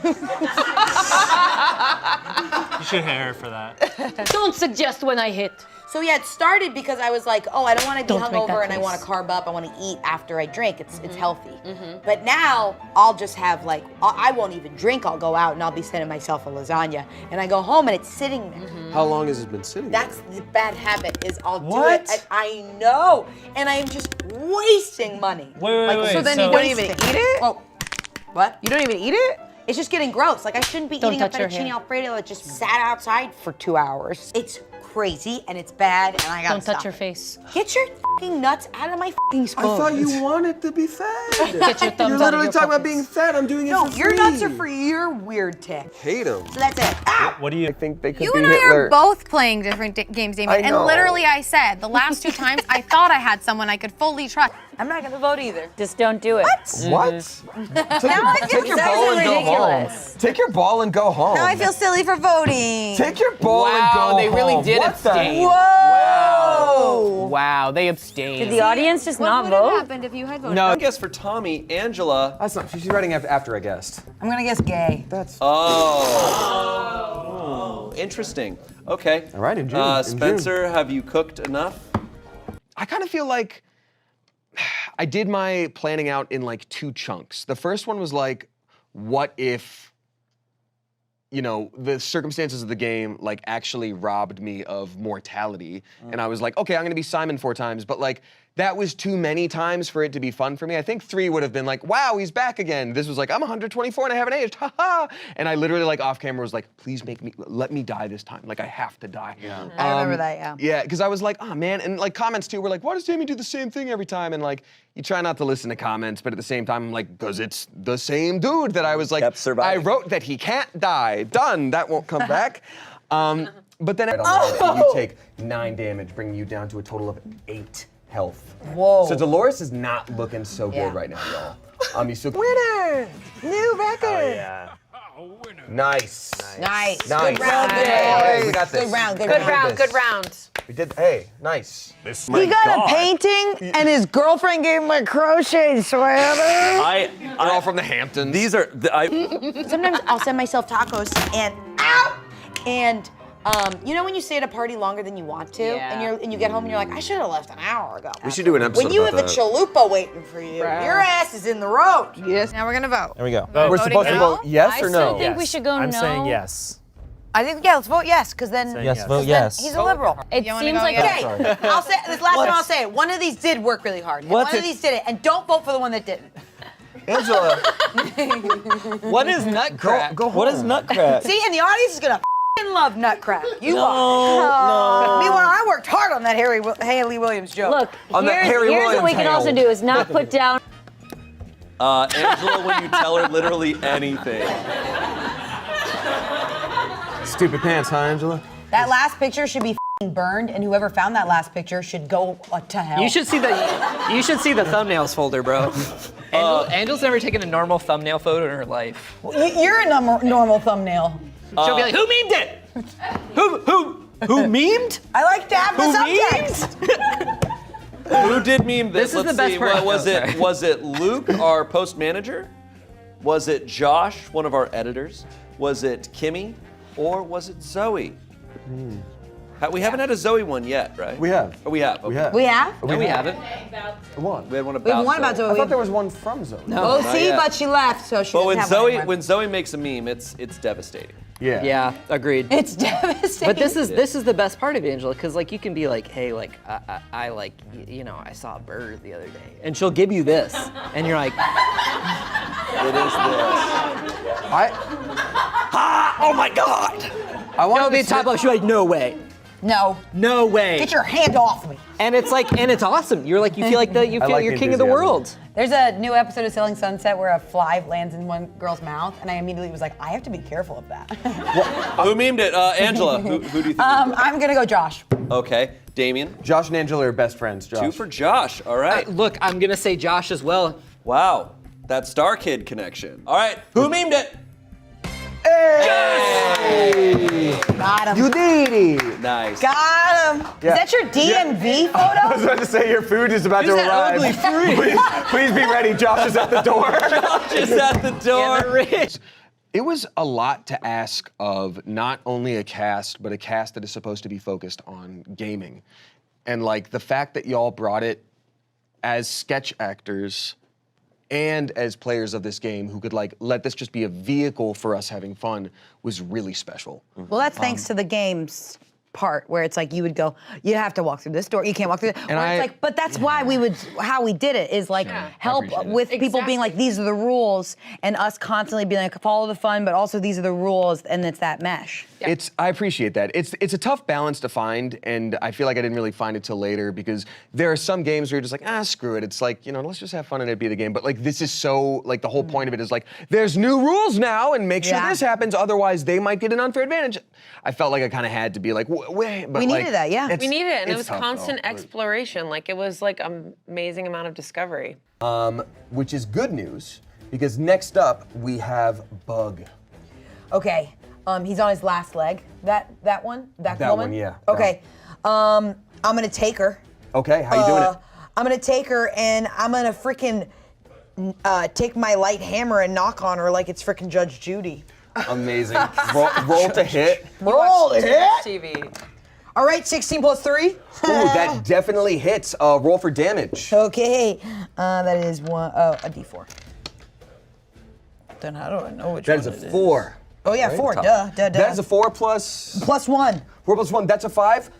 should hate her for that. Don't suggest when I hit. So yeah, it started because I was like, oh, I don't want to be Don't make that hungover and I face. want to carb up. I want to eat after I drink. It's healthy. But now I'll just have like, I won't even drink. I'll go out and I'll be sending myself a lasagna. And I go home and it's sitting there. How long has it been sitting there? That's the bad habit is I'll do What? it. I know. And I am just wasting money. Wait. So then you don't even eat it? Oh, What? You don't even eat it? It's just getting gross. Like I shouldn't be Don't eating a touch your fettuccine hair. alfredo that just sat outside for 2 hours. It's crazy and it's bad and I gotta Don't touch stop your it. face. Get your fucking nuts out of my fucking spoon. I thought you wanted to be fed. Get your thumbs You're out literally of your talking about pockets. being fed. I'm doing it No, for free. your nuts are for your weird tick. Hate them. So that's it. Ow! What do you I think they could You be and I Hitler. are both playing different games, Damien. I And know. literally, I said the last 2 times I thought I had someone I could fully trust. I'm not gonna vote either. Just don't do it. What? Now I feel Take your ball and go home. ridiculous. Take your ball and go home. Now I feel silly for voting. Take your ball and go home. they really did What abstain. The? Whoa! Wow, they abstained. Did the audience just What not would have vote? happened if you had voted? I guess for Tommy, Angela. That's not. She's writing after I guessed. I'm gonna guess gay. That's. Oh. Interesting. Okay. All right, in June. in June. Spencer, have you cooked enough? I kind of feel like I did my planning out in like 2 chunks. The first one was like, what if, you know, the circumstances of the game like actually robbed me of mortality? And I was like, okay, I'm gonna be Simon 4 times, but like that was too many times for it to be fun for me. I think 3 would have been like, wow, he's back again. This was like, I'm 124 and I haven't aged, haha. And I literally like off camera was like, please let me die this time. Like I have to die. Yeah. I remember that, yeah. Yeah, because I was like, oh man, and like comments too were like, why does Damien do the same thing every time? And like, you try not to listen to comments, but at the same time, I'm like, because it's the same dude that I was like, Kept surviving. I wrote that he can't die. Done, that won't come back. But then you take 9 damage, bringing you down to a total of 8 health. Whoa. So Dolores is not looking so Yeah. good right now, y'all. You still winner, new record. Oh, yeah. Nice. Nice. Nice. Good round. Hey, we got this. Good round. Good Good round. round, good round. We did. Hey, nice. He got a painting, and his girlfriend gave him a crochet sweater. They're all from the Hamptons. These are Sometimes I'll send myself tacos and you know when you stay at a party longer than you want to, and you get home and you're like, I should have left an hour ago. We should do an episode When you about have a that. chalupa waiting for you, your ass is in the road. Yes. Now we're gonna vote. There we go. We're Voting supposed to no? vote yes I or still no? think we should go I'm no. saying yes. I think let's vote yes, because then Yes, vote yes. he's a liberal. It You wanna seems go like yes? Okay, I'll say this last one. I'll say it. One of these did work really hard. And What's one of it- these did it, and don't vote for the one that didn't. Angela, What is nutcrack? go home. What is nutcrack? See, and the audience is gonna love Nutcrack. You No, are. Meanwhile, I worked hard on that Haley Williams joke. Look, On that Harry here's what we can Williams also do is not put down. Angela, when you tell her literally anything. Stupid pants, huh, Angela? That last picture should be f***ing burned, and whoever found that last picture should go to hell. You should see the thumbnails folder, bro. Angel's never taken a normal thumbnail photo in her life. You're a normal thumbnail. She'll be like, who memed it? Who memed? I like to have the Who subtext. Who did meme this? This is Let's the best see. part. What was Oh, it? sorry. Was it Luke, our post manager? Was it Josh, one of our editors? Was it Kimmy? Or was it Zoe? We haven't had a Zoe one yet, right? We have. Oh, we have. Okay. We have. We have? No, we haven't. One. We had one about We have one about Zoe. I Zoe. thought there was one from Zoe. Oh, not see, yet. but she left, so she But doesn't when have one Zoe anymore. when Zoe makes a meme, it's devastating. Yeah. Yeah, agreed. It's devastating. But this is the best part of Angela, because like you can be like, hey, like I like you know I saw a bird the other day, and she'll give you this, and you're like, It is this. oh my god! I want No, the top off. She's like, no way, no way. Get your hand off me. And it's like, and it's awesome. You're like, you feel like you're king of the world. There's a new episode of Selling Sunset where a fly lands in one girl's mouth, and I immediately was like, I have to be careful of that. Who memed it? Angela. Who do you think? I'm gonna go Josh. Okay. Damien. Josh and Angela are best friends. Josh. 2 for Josh. All right. Look, I'm gonna say Josh as well. Wow. That Star Kid connection. All right. Who memed it? Got him. You did it. Nice. Got him. Yeah. Is that your DMV I was photo? about to say your food is about to Who's that arrive. ugly freak? Please be ready. Josh is at the door. Josh is at the door. It was a lot to ask of not only a cast, but a cast that is supposed to be focused on gaming. And like the fact that y'all brought it as sketch actors and as players of this game who could like let this just be a vehicle for us having fun was really special. Well, that's thanks to the game's part where it's like you would go, you have to walk through this door, you can't walk through. It's like, but that's why how we did it is like help with people being like, these are the rules, and us constantly being like, follow the fun, but also these are the rules, and it's that mesh. I appreciate that. It's a tough balance to find, and I feel like I didn't really find it till later because there are some games where you're just like, screw it. It's like, let's just have fun and it be the game. But like this is so like the whole point of it is like, there's new rules now, and make sure this happens, otherwise they might get an unfair advantage. I felt like I kind of had to be like, wait, but we like, needed that, yeah. We needed it, and it was tough, constant exploration. Like it was like an amazing amount of discovery. Which is good news because next up we have Bug. Okay, he's on his last leg. That one? That woman? One, yeah. Okay, I'm gonna take her. Okay, how you doing it? I'm gonna take her and I'm gonna freaking take my light hammer and knock on her like it's freaking Judge Judy. Amazing. roll to hit. Roll to hit. TV. All right, 16 plus 3. Ooh, that definitely hits. Roll for damage. Okay, that is a D4. Then how do I know which That one is a 4. Oh yeah, Right? 4. Top. Duh. That is a 4 plus... Plus 1. 4 plus 1, that's a 5.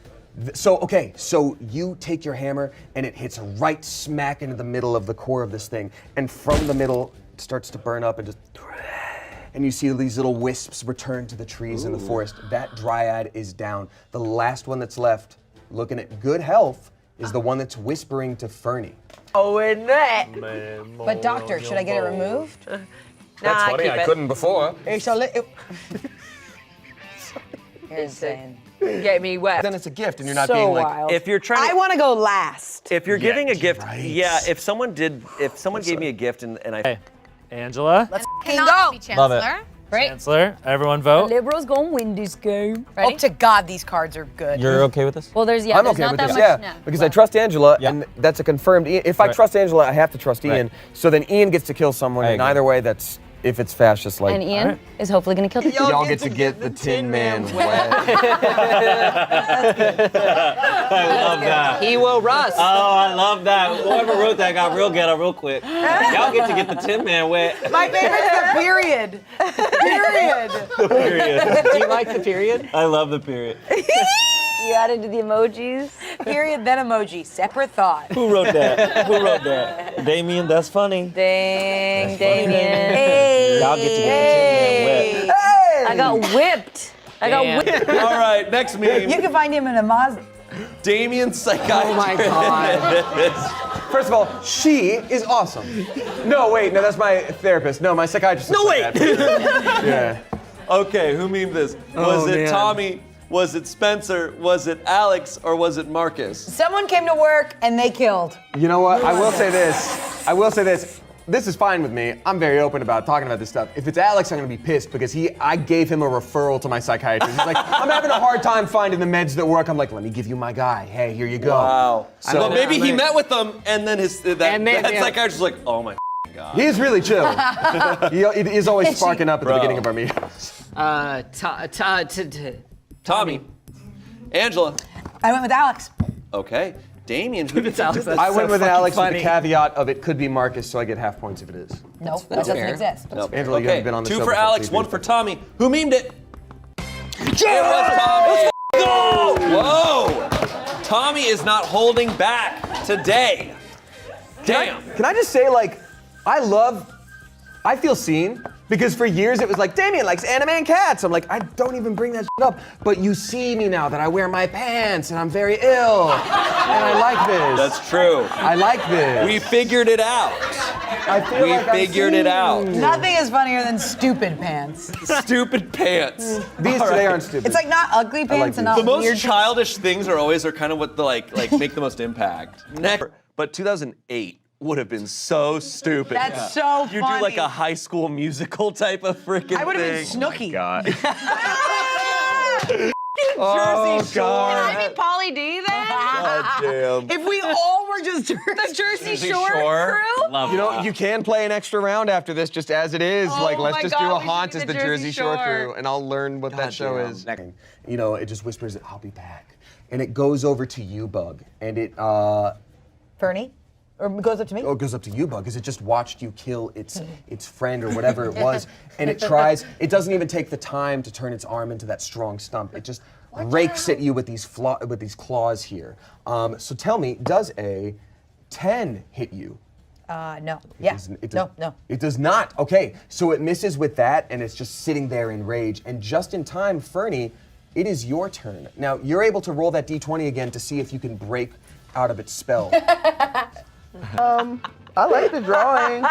So you take your hammer and it hits right smack into the middle of the core of this thing. And from the middle, it starts to burn up and just... And you see these little wisps return to the trees in the forest. That dryad is down. The last one that's left, looking at good health, is the one that's whispering to Fernie. Oh, isn't it? But doctor, should I get it removed? That's funny, I couldn't before. Hey, shall it? You're insane. Get me wet. Then it's a gift, and you're not So being like. wild. If you're trying, I want to go last. If you're giving a gift, if someone gave me a gift and I. Hey, Angela. Let's Cannot be Love Chancellor. it. Chancellor, everyone vote. Liberals gonna win this game. Ready? Oh, to God, these cards are good. You're okay with this? Well, there's I'm there's okay not with that this, much yeah, now. because I trust Angela, and that's a confirmed. If I Right. trust Angela, I have to trust Ian. Right. So then Ian gets to kill someone, I and agree. either way, that's if it's fascist, like. And Ian is hopefully gonna kill the Y'all get to get the Tin Man wet. I love that. He will rust. Oh, I love that. Whoever wrote that got real ghetto real quick. Y'all get to get the Tin Man wet. My favorite's the period. Period. Period. Do you like the period? I love the period. You added to the emojis. Period, then emoji. Separate thought. Who wrote that? Who wrote that? Damien, that's funny. Dang, Damien. Hey. Y'all get to get the Tin Man wet. Hey. I got whipped. I got Damn. whipped. All right, next meme. You can find him in a Maz. Damien's psychiatrist. Oh my God. First of all, she is awesome. No, wait, no, that's my therapist. No, my psychiatrist. No, wait. Yeah. Okay, who memed this? Was Oh, it man. Tommy? Was it Spencer? Was it Alex? Or was it Marcus? Someone came to work and they killed. You know what? I will say this. This is fine with me. I'm very open about talking about this stuff. If it's Alex, I'm gonna be pissed because I gave him a referral to my psychiatrist. He's like, I'm having a hard time finding the meds that work. I'm like, let me give you my guy. Hey, here you go. Wow. So Well, maybe he met with them and then that yeah. psychiatrist was like, oh my God. He's really chill. He's always sparking up at the beginning of our meetings. Tommy. Angela. I went with Alex. Okay. Damien, who did Alex, this? I went with Alex funny. with the caveat of it could be Marcus, so I get half points if it is. Nope, that doesn't fair. exist. Nope. Angela, you haven't been on the Two show for before, Alex, please one be for Tommy. Who memed it? It was Tommy. Go! Whoa! Tommy is not holding back today. Damn. Can I just say, like, I feel seen. Because for years it was like, Damien likes anime and cats. I'm like, I don't even bring that shit up. But you see me now that I wear my pants and I'm very ill. And I like this. That's true. I like this. We figured it out. I feel We like I'm figured it out. seen. Nothing is funnier than stupid pants. Stupid pants. These today aren't stupid. It's like not ugly pants and not The most weird. childish things are kind of what the like make the most impact. Next. But 2008 would have been so stupid. That's so You funny. do like a High School Musical type of freaking thing. I would have been Snooki. God. Jersey Shore. Can I be Pauly D then? God damn. If we all were just The Jersey Shore crew? Love You know, that. you can play an extra round after this just as it is. Oh like, let's my just God, do a we should haunt be as the the Jersey Jersey Shore Shore. crew, and I'll learn what that show damn. is. You know, it just whispers, I'll be back. And it goes over to you, Bug. And it Fernie? Or goes up to me? it goes up to you, Bug, because it just watched you kill its friend or whatever it was. And it doesn't even take the time to turn its arm into that strong stump. It just rakes at you with these claws here. So tell me, does a 10 hit you? No. Yeah. No. It does not. Okay, so it misses with that, and it's just sitting there in rage. And just in time, Fernie, it is your turn. Now, you're able to roll that d20 again to see if you can break out of its spell. I like the drawing.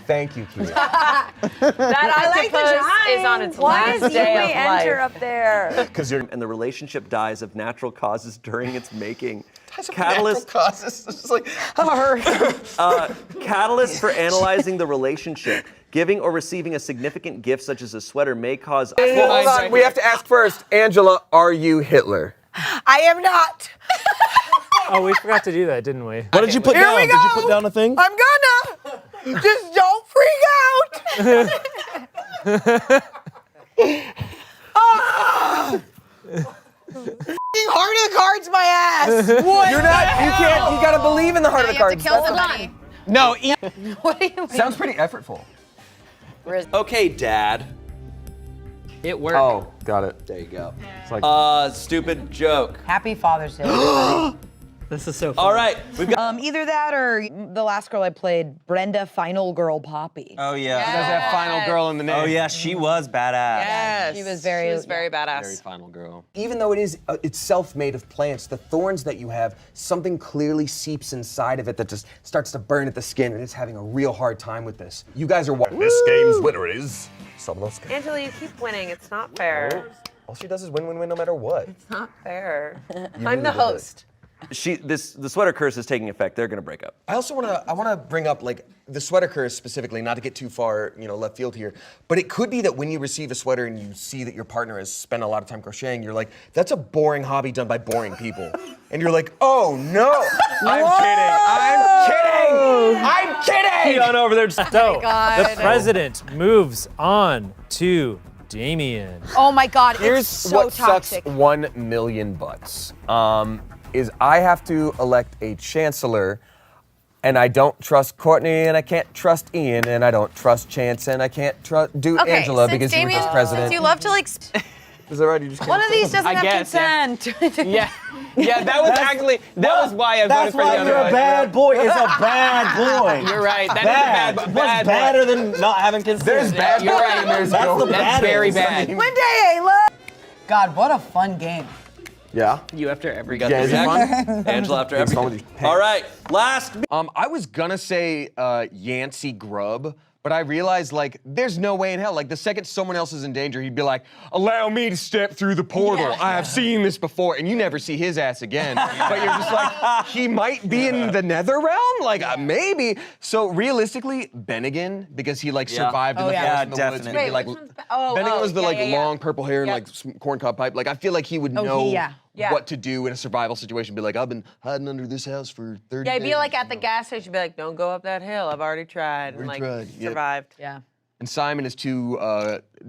Thank you, Kira. That octopus is on its last day of life. up there? Because and the relationship dies of natural causes during its making. Catalyst causes. It's just like, Catalyst for analyzing the relationship. Giving or receiving a significant gift such as a sweater may cause. Well, hold on. We have to ask first. Angela, are you Hitler? I am not. Oh, we forgot to do that, didn't we? What did you put Here down? we Did you go. put down a thing? I'm gonna. Just don't freak out. Heart of the cards, my ass. What? You're not. You can't. You gotta believe in the heart of the You have to cards. kill somebody. No, What do you mean? Sounds pretty effortful. Okay, Dad. It worked. Oh, got it. There you go. It's like, Stupid joke. Happy Father's Day. everybody. This is so fun. All right, we've got. Either that or the last girl I played, Brenda, Final Girl Poppy. Oh yeah. Does have final girl in the name. Oh yeah, she was badass. Yes. She was very badass. Very final girl. Even though it is itself made of plants, the thorns that you have, something clearly seeps inside of it that just starts to burn at the skin, and it's having a real hard time with this. You guys are what? This game's winner is Smosh. Angela, you keep winning. It's not fair. All she does is win, win, win, no matter what. It's not fair. really I'm the did it. host. The sweater curse is taking effect. They're gonna break up. I also wanna bring up like the sweater curse specifically, not to get too far, left field here, but it could be that when you receive a sweater and you see that your partner has spent a lot of time crocheting, you're like, that's a boring hobby done by boring people, and you're like, oh no, I'm kidding. Get on over there. So, God. the president moves on to Damien. Oh my God, Here's it's so what toxic. sucks 1 million butts. Is I have to elect a chancellor, and I don't trust Courtney, and I can't trust Ian, and I don't trust Chance, and I can't do Okay, Angela since because you were Damien, just president. since you love to like. Is that right? You just can't One of say these doesn't I have guess, consent. Yeah, that was actually why I voted That's for the why other you're one. a bad boy. It's a bad boy. You're right. That Bad. is a What's bad boy. badder than not having consent? There's bad You're boys right. and there's That's good the boys. That's very bad. One day, Ayla. God, what a fun game. Yeah. You after every Got Yeah, the is it reaction? fun? Angela after It's fun everything. with these pants. All right, last. I was gonna say Yancey Grubb, but I realized like there's no way in hell. Like the second someone else is in danger, he'd be like, "Allow me to step through the portal. I have seen this before," and you never see his ass again. But you're just like, he might be in the Nether realm, like maybe. So realistically, Bennigan, because he like survived in the forest in the woods. definitely. He'd be like, Bennigan was the long purple hair and like corncob pipe. Like I feel like he would know what to do in a survival situation. Be like, I've been hiding under this house for 30 days. Yeah, be like at the gas station, be like, don't go up that hill. I've already tried. And like survived. Yeah. And Simon is too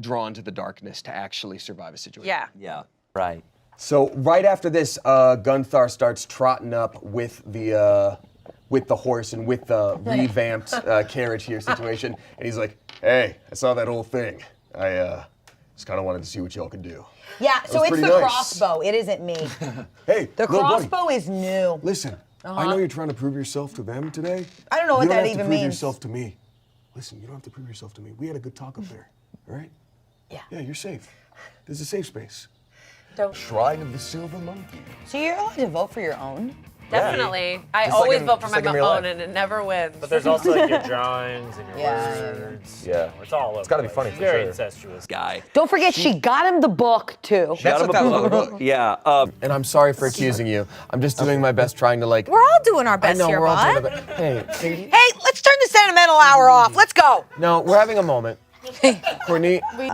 drawn to the darkness to actually survive a situation. Yeah. Yeah. Right. So right after this, Gunthar starts trotting up with the horse and with the revamped carriage here situation, and he's like, "Hey, I saw that whole thing. I just kind of wanted to see what y'all could do." Yeah, so it's pretty the nice. crossbow. It isn't me. Hey, The little buddy, crossbow is new. listen, I know you're trying to prove yourself to them today. I don't know what you don't that have even to prove means. yourself to me. Listen, you don't have to prove yourself to me. We had a good talk up there, all right? Yeah. Yeah, you're safe. There's a safe space. Don't. Shrine of the Silver Monkey. So you're allowed to vote for your own? Definitely. I Just always like in- vote for just my like in real own life. and it never wins. But there's also like your drawings and your Yeah. words. Yeah. It's all over. It's gotta be the funny place. for Very sure. incestuous. Guy. Don't forget, she got him the book, too. That's what that was on the book. Yeah. And I'm sorry for accusing you. I'm just doing my best trying to like. We're all doing our I best know here, we're all doing bud. the best. Hey, Hey, let's turn the sentimental hour off. Let's go. no, we're having a moment. Courtney. Ew.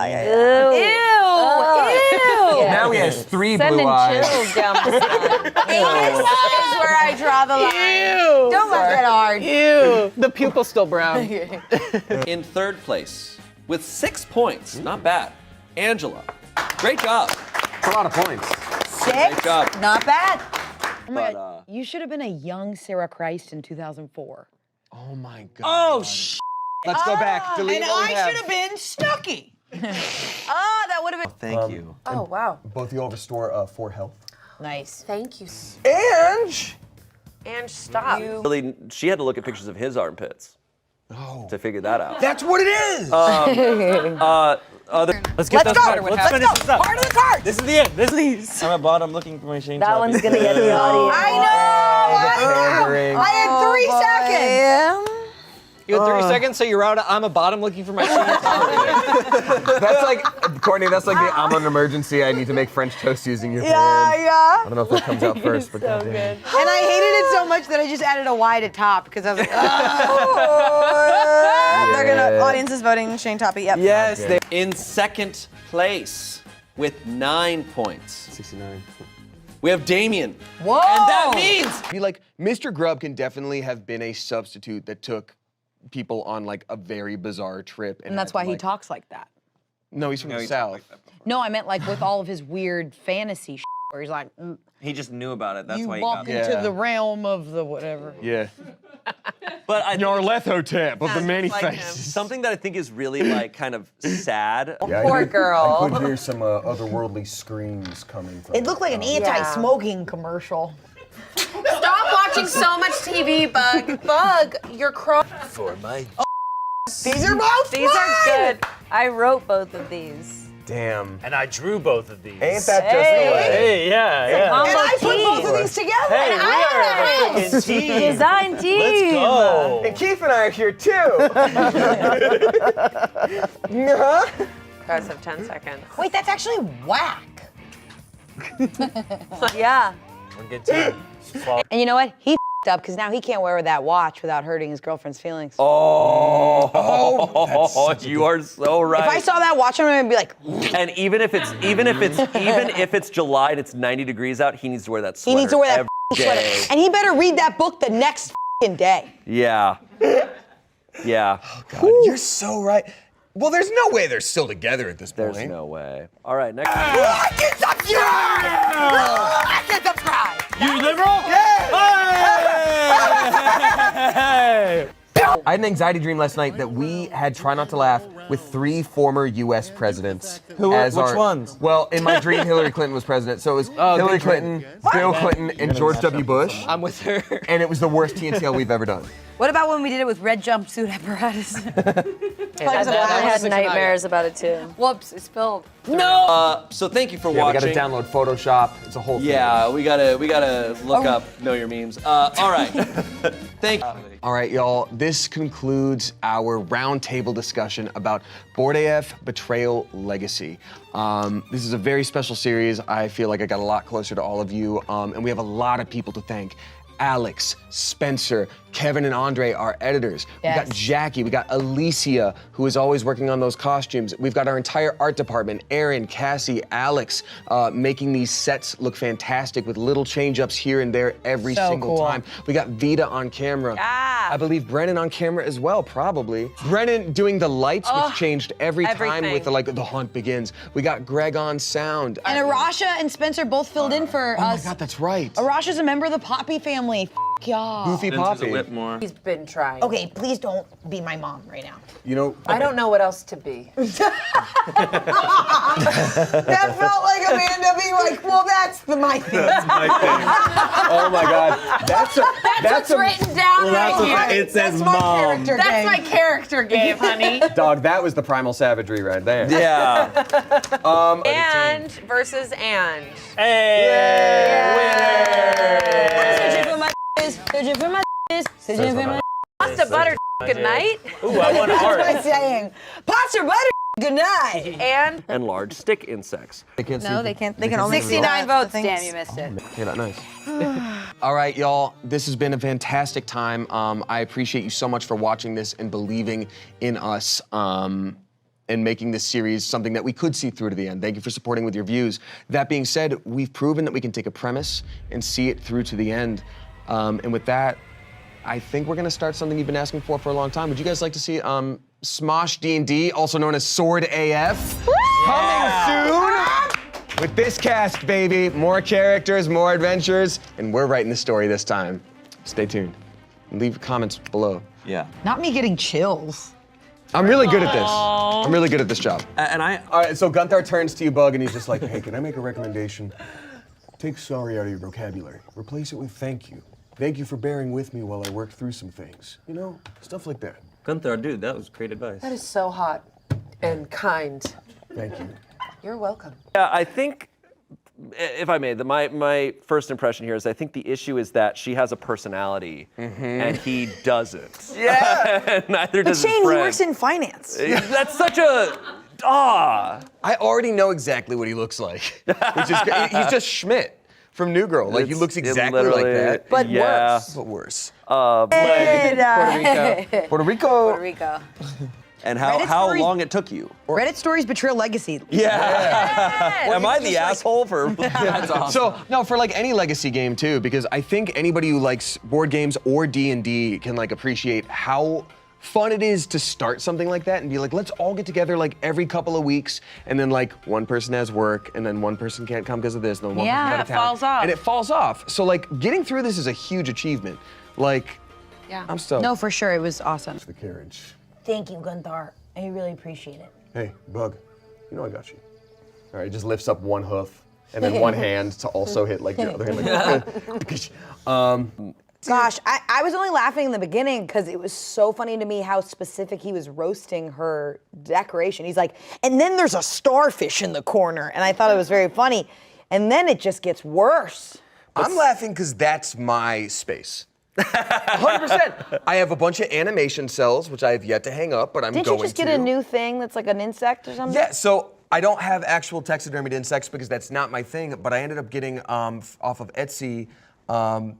Now he has 3 blue Sending eyes. chills down my spine. This is where I draw the line. Don't laugh that hard. Ew. The pupil's still brown. In third place with 6 points. Not bad. Angela. Great job. That's a lot of points. 6? Great job. Not bad. Oh my God. You should have been a young Sarah Christ in 2004. Oh my God. Oh, Let's go back. Delete And what we I have. should have been Snooki. Oh, that would have been. Thank you. Oh, wow. Both of you all restore 4 health. Nice. Thank you. Ange! And stop. Really, she had to look at pictures of his armpits to figure that out. That's what it is! Let's get Let's those go. started. Let's Let's finish go. this up. Part of the card. This is the end. I'm at bottom looking for my Shane. That one's gonna get the audience. I know. I had 3 seconds. You had 30 seconds, so you're out. I'm a bottom looking for my Shane. That's like, Courtney, that's like the I'm on emergency, I need to make French toast using your pan. Yeah. I don't know if that comes out first, but So goddamn. good. And I hated it so much that I just added a Y to top because I was like, They're gonna, audience is voting Shane Toppy, yep. Yes, they're in second place with 9 points. 69. We have Damien. whoa. And that means Be like, Mr. Grubb can definitely have been a substitute that took people on like a very bizarre trip. And that's why he talks. talks like that. No, he's from the South. No, I meant like with all of his weird fantasy shit, where he's like, He just knew about it. That's you why he walk got into the realm of the whatever. Yeah. But I Nyarlathotep of the many like him. faces. Something that I think is really like kind of sad. Yeah, Poor girl. I could hear some otherworldly screams coming from It looked like an anti-smoking commercial. Stop watching so much TV, Bug. Bug, you're crawling. For my. These are both These are good. I wrote both of these. Damn. And I drew both of these. Ain't that just the way? Hey, yeah. And I put both of these together. Hey, and we I are a freaking team. Design team. Let's go. And Keith and I are here too. Guys have 10 seconds. Wait, that's actually whack. Yeah. We're good team. And you know what? He f***ed up because now he can't wear that watch without hurting his girlfriend's feelings. Oh, you are so right. If I saw that watch, I'm gonna be like, And even if it's July and it's 90 degrees out, he needs to wear that sweater. he needs to wear that every sweater. day. And he better read that book the next day. Yeah. Yeah. God, you're so right. Well, there's no way they're still together at this point. There's no way. All right, next. Like and subscribe! Like and subscribe! You liberal? Hey! I had an anxiety dream last night that we had Try Not to Laugh with 3 former U.S. presidents. Which ones? Well, in my dream, Hillary Clinton was president. So it was Hillary Clinton, Bill Clinton, and George W. Bush. I'm with her. And it was the worst TNTL we've ever done. What about when we did it with red jumpsuit apparatus? I had nightmares about it too. Whoops, it spilled. no. So thank you for Yeah, we watching. gotta download Photoshop. It's a whole thing. Yeah, we gotta look up Know Your Memes. All right. Thank you. All right, y'all. This concludes our roundtable discussion about Board AF Betrayal Legacy. This is a very special series. I feel like I got a lot closer to all of you, and we have a lot of people to thank. Alex, Spencer, Kevin, and Andre, our editors. Yes. We got Jackie, we got Alicia, who is always working on those costumes. We've got our entire art department, Aaron, Cassie, Alex, making these sets look fantastic with little change-ups here and there every So single cool. time. We got Vita on camera. I believe Brennan on camera as well, probably. Brennan doing the lights, which changed every time everything. with the hunt begins. We got Greg on sound. And Arasha and Spencer both filled in for Oh my us. God, that's right. Arasha's a member of the Poppy family. F y'all. Goofy Poppy. He's been trying. Okay, please don't be my mom right now. You know, I don't know what else to be. That felt like Amanda being like, well, that's my thing. oh my God, that's What's written down right here. It says That's my mom. character That's game. my character game, honey. Dog, that was the primal savagery right there. Yeah. And versus and. Searching for my searching for my searching for my Pasta butter. Good night. Ooh, I want That's art. my saying. Pasta butter. Good night. And large stick insects. They can't No, see they can't. They can only 69 votes. Thanks. Damn, you missed it. Okay, not nice. All right, y'all. This has been a fantastic time. I appreciate you so much for watching this and believing in us and making this series something that we could see through to the end. Thank you for supporting with your views. That being said, we've proven that we can take a premise and see it through to the end. And with that, I think we're gonna start something you've been asking for a long time. Would you guys like to see Smosh D&D, also known as Sword AF? Coming soon! With this cast, baby. More characters, more adventures, and we're writing the story this time. Stay tuned. And leave comments below. Yeah. Not me getting chills. I'm really good at this. I'm really good at this job. And I. All right, so Gunther turns to you, Bug, and he's just like, hey, can I make a recommendation? Take sorry out of your vocabulary. Replace it with thank you. Thank you for bearing with me while I worked through some things. You know, stuff like that. Gunther, dude, that was great advice. That is so hot and kind. Thank you. You're welcome. Yeah, I think, if I may, my first impression here is I think the issue is that she has a personality and he doesn't. Yeah. Neither But does his Shane, he friend. works in finance. That's such a. I already know exactly what he looks like. Which is he's just Schmidt from New Girl. Like he looks exactly like that. But yeah. worse. But worse. Puerto Rico. Puerto Rico. And Reddit how stories- long it took you? Reddit stories betrayal legacy. Am I the asshole for? That's awesome. So no, for like any legacy game too, because I think anybody who likes board games or D&D can like appreciate how fun it is to start something like that and be like, let's all get together like every couple of weeks, and then like one person has work, and then one person can't come because of this, and then one person's out of town. falls off. And it falls off. So like getting through this is a huge achievement. Like, Yeah. I'm stoked. No, for sure, it was awesome. The carriage. Thank you, Gunther. I really appreciate it. Hey, Bug, you know I got you. All right, just lifts up one hoof and then one hand to also hit like your other hand. Like, Gosh, I was only laughing in the beginning because it was so funny to me how specific he was roasting her decoration. He's like, and then there's a starfish in the corner. And I thought it was very funny. And then it just gets worse. I'm laughing because that's my space. 100%. I have a bunch of animation cells, which I have yet to hang up, but I'm Didn't going you just get to. a new thing that's like an insect or something? Yeah, so I don't have actual taxidermied insects because that's not my thing, but I ended up getting off of Etsy, oh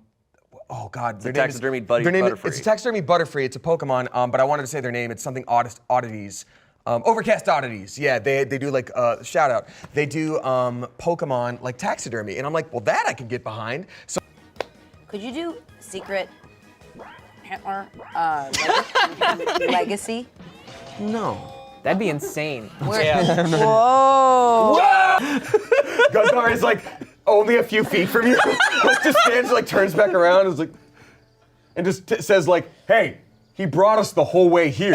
God. It's a taxidermied Butterfree. It's a taxidermied Butterfree, it's a Pokemon, but I wanted to say their name, it's something Oddities. Overcast Oddities, yeah, they do like, shout out. They do Pokemon like taxidermy, and I'm like, well that I can get behind. So Could you do secret Hitler legacy? No. That'd be insane. Whoa. Gunther is like only a few feet from you. Like just stands, like turns back around, and is like, and just says like, "Hey, he brought us the whole way here."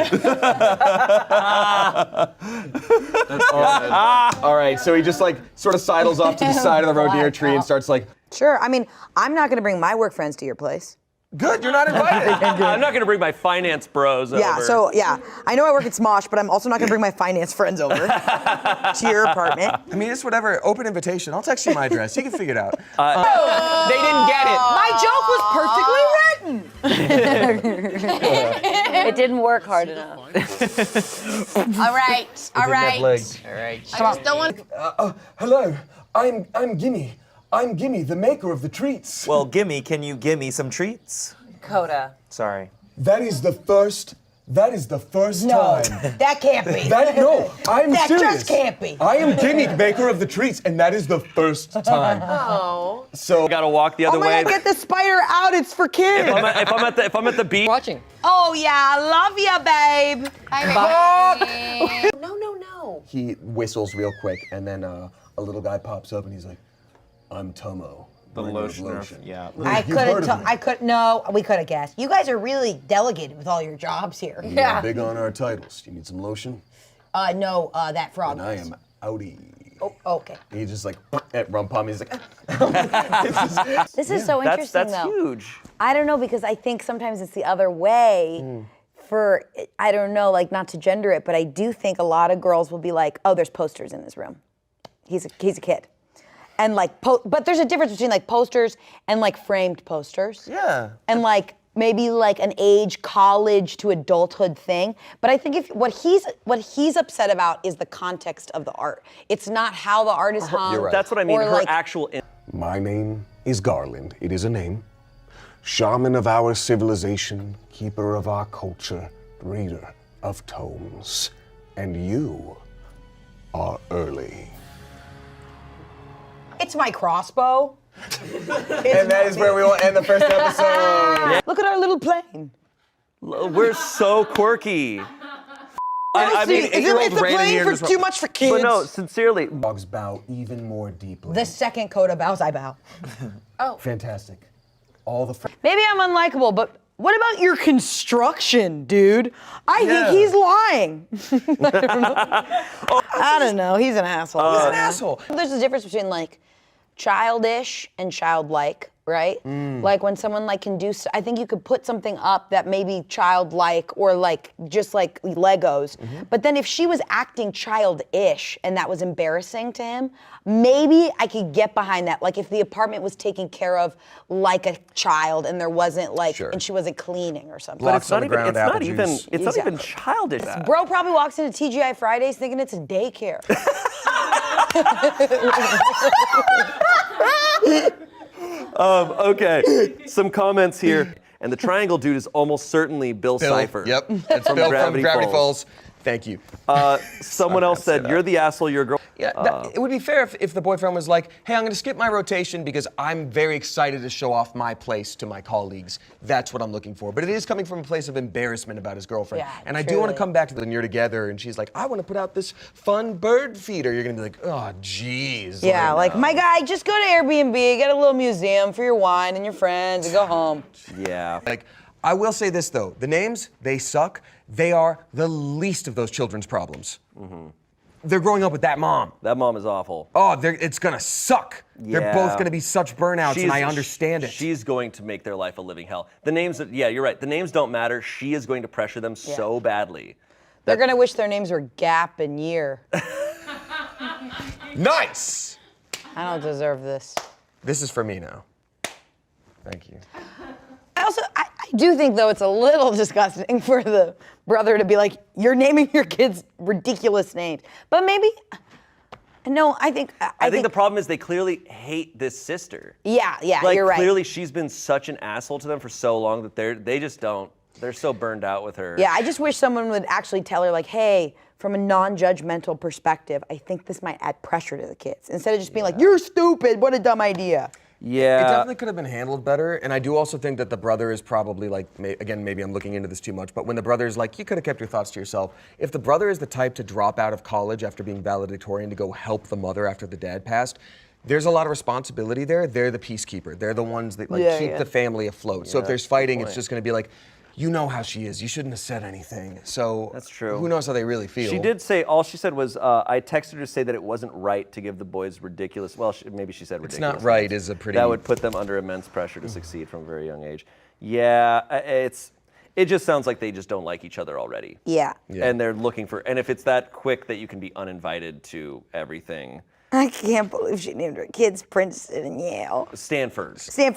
All right, so he just like sort of sidles off to the side of the road near a tree and starts like, Sure, I mean, I'm not gonna bring my work friends to your place. "Good, you're not invited." I'm not gonna bring my finance bros over. Yeah, so yeah, I know I work at Smosh, but I'm also not gonna bring my finance friends over to your apartment. I mean, it's whatever. Open invitation. I'll text you my address. You can figure it out. They didn't get it. My joke was perfectly written. It didn't work hard enough. All right, all right. All right. I just don't want. Hello, I'm Gimme. I'm Gimme, the maker of the treats. Well, Gimme, can you give me some treats? Coda. Sorry. That is the first No, time. that can't be. No, I'm That serious. just can't be. I am Gimme, maker of the treats, and that is the first time. Oh. So I gotta walk the other Oh my way. God, get the spider out, it's for kids. If I'm at the beach. Watching. Oh yeah, I love ya, babe. No. he whistles real quick, and then a little guy pops up, and he's like, "I'm Tomo." The bringer of lotion. Yeah. We could have guessed. You guys are really delegated with all your jobs here. We are big on our titles. You need some lotion? No, that frog. And I am outie. Oh, okay. He just like at rum palm. He's like, This is so interesting, That's though. huge. I don't know, because I think sometimes it's the other way. For, I don't know, like not to gender it, but I do think a lot of girls will be like, oh, there's posters in this room. He's a kid. And like, but there's a difference between like posters and like framed posters. Yeah. And like maybe like an age college to adulthood thing. But I think if what he's upset about is the context of the art. It's not how the art is hung. You're right. That's what I mean. Or Her like, actual. my name is Garland. It is a name. Shaman of our civilization, keeper of our culture, reader of tomes. And you are early. It's my crossbow. And that is where we will end the first episode. Look at our little plane. We're so quirky. I mean, it's a plane for too much for kids. But no, sincerely. Dogs bow even more deeply. The second Coda bows, I bow. Fantastic. All the Maybe I'm unlikable, but What about your construction, dude? I think he's lying. I don't know. He's an asshole. He's an asshole. There's a difference between like childish and childlike, right? Like when someone like can do, I think you could put something up that may be childlike or like just like Legos. But then if she was acting childish and that was embarrassing to him, maybe I could get behind that. Like if the apartment was taken care of like a child and there wasn't like, and she wasn't cleaning or something. But it's not even. It's not even childish. Bro probably walks into TGI Fridays thinking it's a daycare. Okay, some comments here. And the triangle dude is almost certainly Bill Cipher. Yep, it's Bill from Gravity Falls. Thank you. Someone else said, you're the asshole, you're a girl. Yeah, it would be fair if the boyfriend was like, hey, I'm going to skip my rotation because I'm very excited to show off my place to my colleagues. That's what I'm looking for. But it is coming from a place of embarrassment about his girlfriend. Yeah, and I do want to come back to when you're together and she's like, I want to put out this fun bird feeder. You're going to be like, oh, geez. Yeah, like, my guy, just go to Airbnb, get a little museum for your wine and your friends and go home. Yeah. Like, I will say this, though. The names, they suck. They are the least of those children's problems. They're growing up with that mom. That mom is awful. Oh, it's gonna suck. Yeah. They're both gonna be such burnouts, and I understand it. She's going to make their life a living hell. The names, yeah, you're right. The names don't matter. She is going to pressure them so badly. They're gonna wish their names were Gap and Year. Nice! I don't deserve this. This is for me now. Thank you. I do think, though, it's a little disgusting for the brother to be like, you're naming your kids ridiculous names. But maybe, no, I think the problem is they clearly hate this sister. Yeah, like, you're right. Clearly she's been such an asshole to them for so long that they just don't, they're so burned out with her. Yeah, I just wish someone would actually tell her, like, hey, from a non-judgmental perspective, I think this might add pressure to the kids. Instead of just being like, you're stupid, what a dumb idea. Yeah. It definitely could have been handled better, and I do also think that the brother is probably like, again, maybe I'm looking into this too much, but when the brother is like, you could have kept your thoughts to yourself. If the brother is the type to drop out of college after being valedictorian to go help the mother after the dad passed, there's a lot of responsibility there. They're the peacekeeper. They're the ones that keep the family afloat. So if there's fighting, it's just going to be like, you know how she is. You shouldn't have said anything. So that's true. Who knows how they really feel? She did say, all she said was, I texted her to say that it wasn't right to give the boys ridiculous, well, maybe she said ridiculous. It's not right is a pretty... That would put them under immense pressure to succeed from a very young age. Yeah, it just sounds like they just don't like each other already. Yeah. And they're looking for, and if it's that quick that you can be uninvited to everything. I can't believe she named her kids Princeton and Yale. Stanford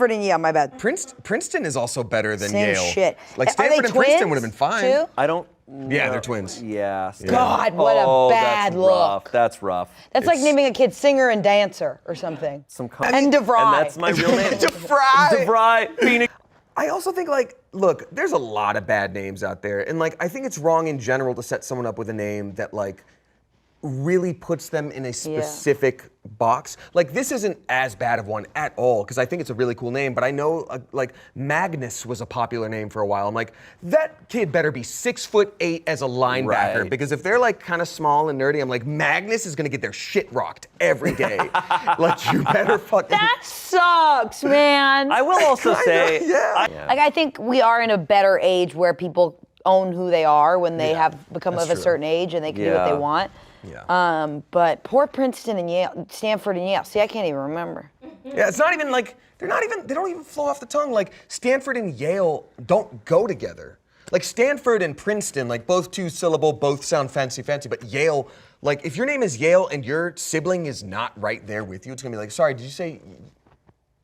and Yale, my bad. Princeton is also better than Same Yale. shit. Like Are Stanford they and Princeton twins, would have been fine. too? I don't Yeah, they're twins. Yeah. God, what a bad that's look. Rough. That's rough. That's like naming a kid singer and dancer or something. And DeVry. And that's my real name. DeVry. Phoenix. I also think, like, look, there's a lot of bad names out there. And, like, I think it's wrong in general to set someone up with a name that, like, really puts them in a specific box. Like, this isn't as bad of one at all, because I think it's a really cool name, but I know, like, Magnus was a popular name for a while. I'm like, that kid better be 6'8" as a linebacker, because if they're, like, kind of small and nerdy, I'm like, Magnus is gonna get their shit rocked every day. Like, you better fucking... That sucks, man. I will also say... Like, I think we are in a better age where people own who they are when they have become of a certain age and they can do what they want. Yeah. But poor Princeton and Yale, Stanford and Yale. See, I can't even remember. Yeah, it's not even like, they don't even flow off the tongue. Like, Stanford and Yale don't go together. Like, Stanford and Princeton, like, both two-syllable, both sound fancy, but Yale, like, if your name is Yale and your sibling is not right there with you, it's gonna be like, sorry, did you say,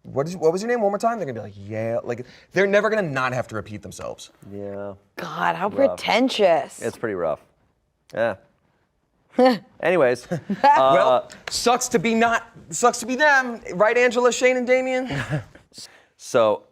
what was your name one more time? They're gonna be like, Yale. Like, they're never gonna not have to repeat themselves. Yeah. God, how pretentious. It's pretty rough. Yeah. Anyways. Well, sucks to be them. Right, Angela, Shane, and Damien? So,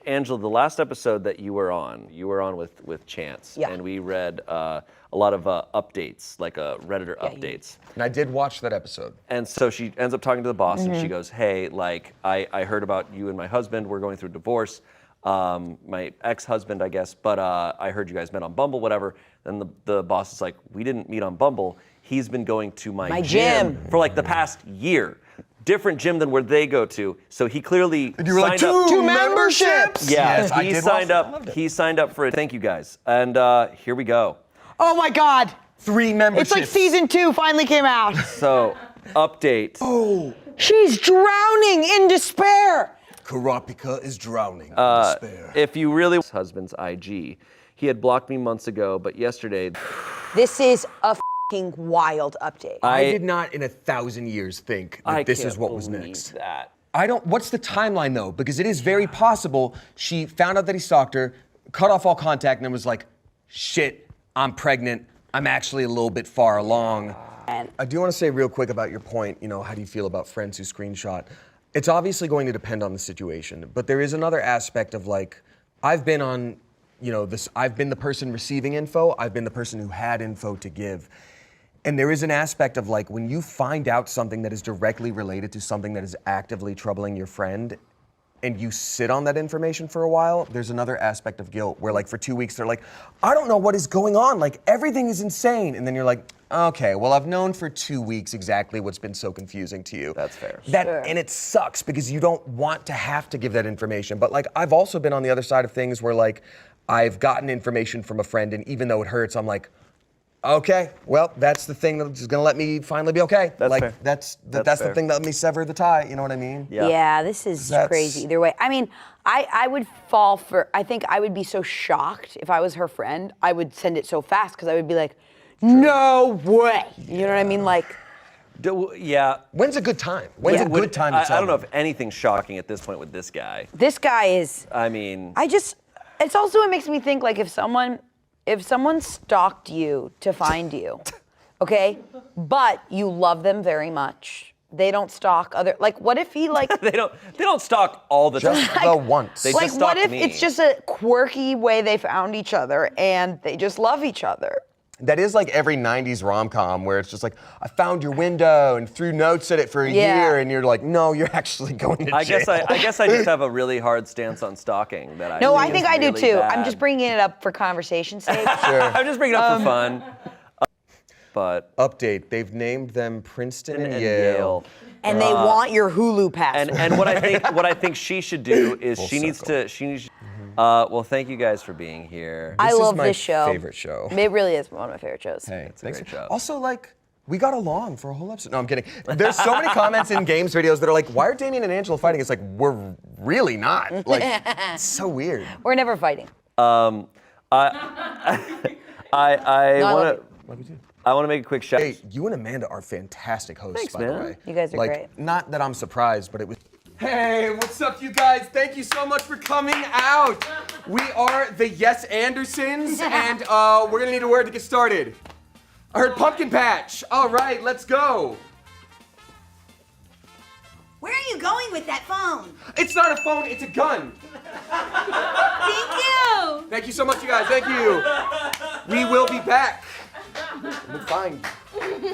Angela, the last episode that you were on with Chance. Yeah. And we read a lot of updates, like Redditor updates. And I did watch that episode. And so she ends up talking to the boss and she goes, hey, like, I heard about you and my husband. We're going through a divorce. My ex-husband, I guess, but I heard you guys met on Bumble, whatever. Then the boss is like, we didn't meet on Bumble. He's been going to my gym for like the past year. different gym than where they go to. So he clearly And you were like, signed up. two memberships! Yeah, Yes, I he did signed watch it. I up. loved it. He signed up for it. Thank you guys. And here we go. Oh my God. 3 memberships. It's like season 2 finally came out. So, update. Oh. She's drowning in despair. Karapika is drowning in despair. If you really husband's IG, he had blocked me months ago, but yesterday. This is a f***ing wild update. I did not in 1,000 years think that this is what was next. That. I don't. What's the timeline though? Because it is very possible she found out that he stalked her, cut off all contact, and then was like, "Shit, I'm pregnant. I'm actually a little bit far along." And I do want to say real quick about your point. You know, how do you feel about friends who screenshot? It's obviously going to depend on the situation, but there is another aspect of like, I've been on, you know, this. I've been the person receiving info. I've been the person who had info to give. And there is an aspect of like, when you find out something that is directly related to something that is actively troubling your friend, and you sit on that information for a while, there's another aspect of guilt where like for 2 weeks they're like, I don't know what is going on, like everything is insane. And then you're like, okay, well I've known for 2 weeks exactly what's been so confusing to you. That's fair. And it sucks because you don't want to have to give that information. But like, I've also been on the other side of things where like, I've gotten information from a friend, and even though it hurts, I'm like, okay, well, that's the thing that's gonna let me finally be okay. That's like fair. that's That's the fair. thing that let me sever the tie. You know what I mean? Yeah, this is crazy either way. I mean, I would fall for, I think I would be so shocked if I was her friend. I would send it so fast because I would be like, no way. You know what I mean? Like, yeah. When's a good time? When's a good time to tell I don't know them? if anything's shocking at this point with this guy. this guy is, I mean, it's also, it makes me think like if someone stalked you to find you, okay, but you love them very much, they don't stalk other, like what if he like, they don't stalk all the time. Just the once. They like just what stalked if me. it's just a quirky way they found each other and they just love each other? That is like every 90s rom-com where it's just like, I found your window and threw notes at it for a year, and you're like, no, you're actually going to jail. I guess I just have a really hard stance on stalking that I No, I is think I do really too. bad. I'm just bringing it up for conversation's sake. Sure. I'm just bringing it up for fun. But update, they've named them Princeton and Yale. Yale. And they want your Hulu password. And what I think she should do is she needs to. Well, thank you guys for being here. I This is love my this show. favorite show. It really is one of my favorite shows. Hey, It's a great show. Also, like, we got along for a whole episode. No, I'm kidding. There's so many comments in games videos that are like, why are Damien and Angela fighting? It's like, we're really not. Like, it's so weird. We're never fighting. I love want to. I want to make a quick shout. Hey, you and Amanda are fantastic hosts, Thanks, by man. the way. You guys are like, great. Not that I'm surprised, but it was. Hey, what's up, you guys? Thank you so much for coming out. We are the Yes Andersons, and we're gonna need a word to get started. I heard pumpkin patch. All right, let's go. Where are you going with that phone? It's not a phone, it's a gun. Thank you. Thank you so much, you guys. Thank you. We will be back. We'll find you.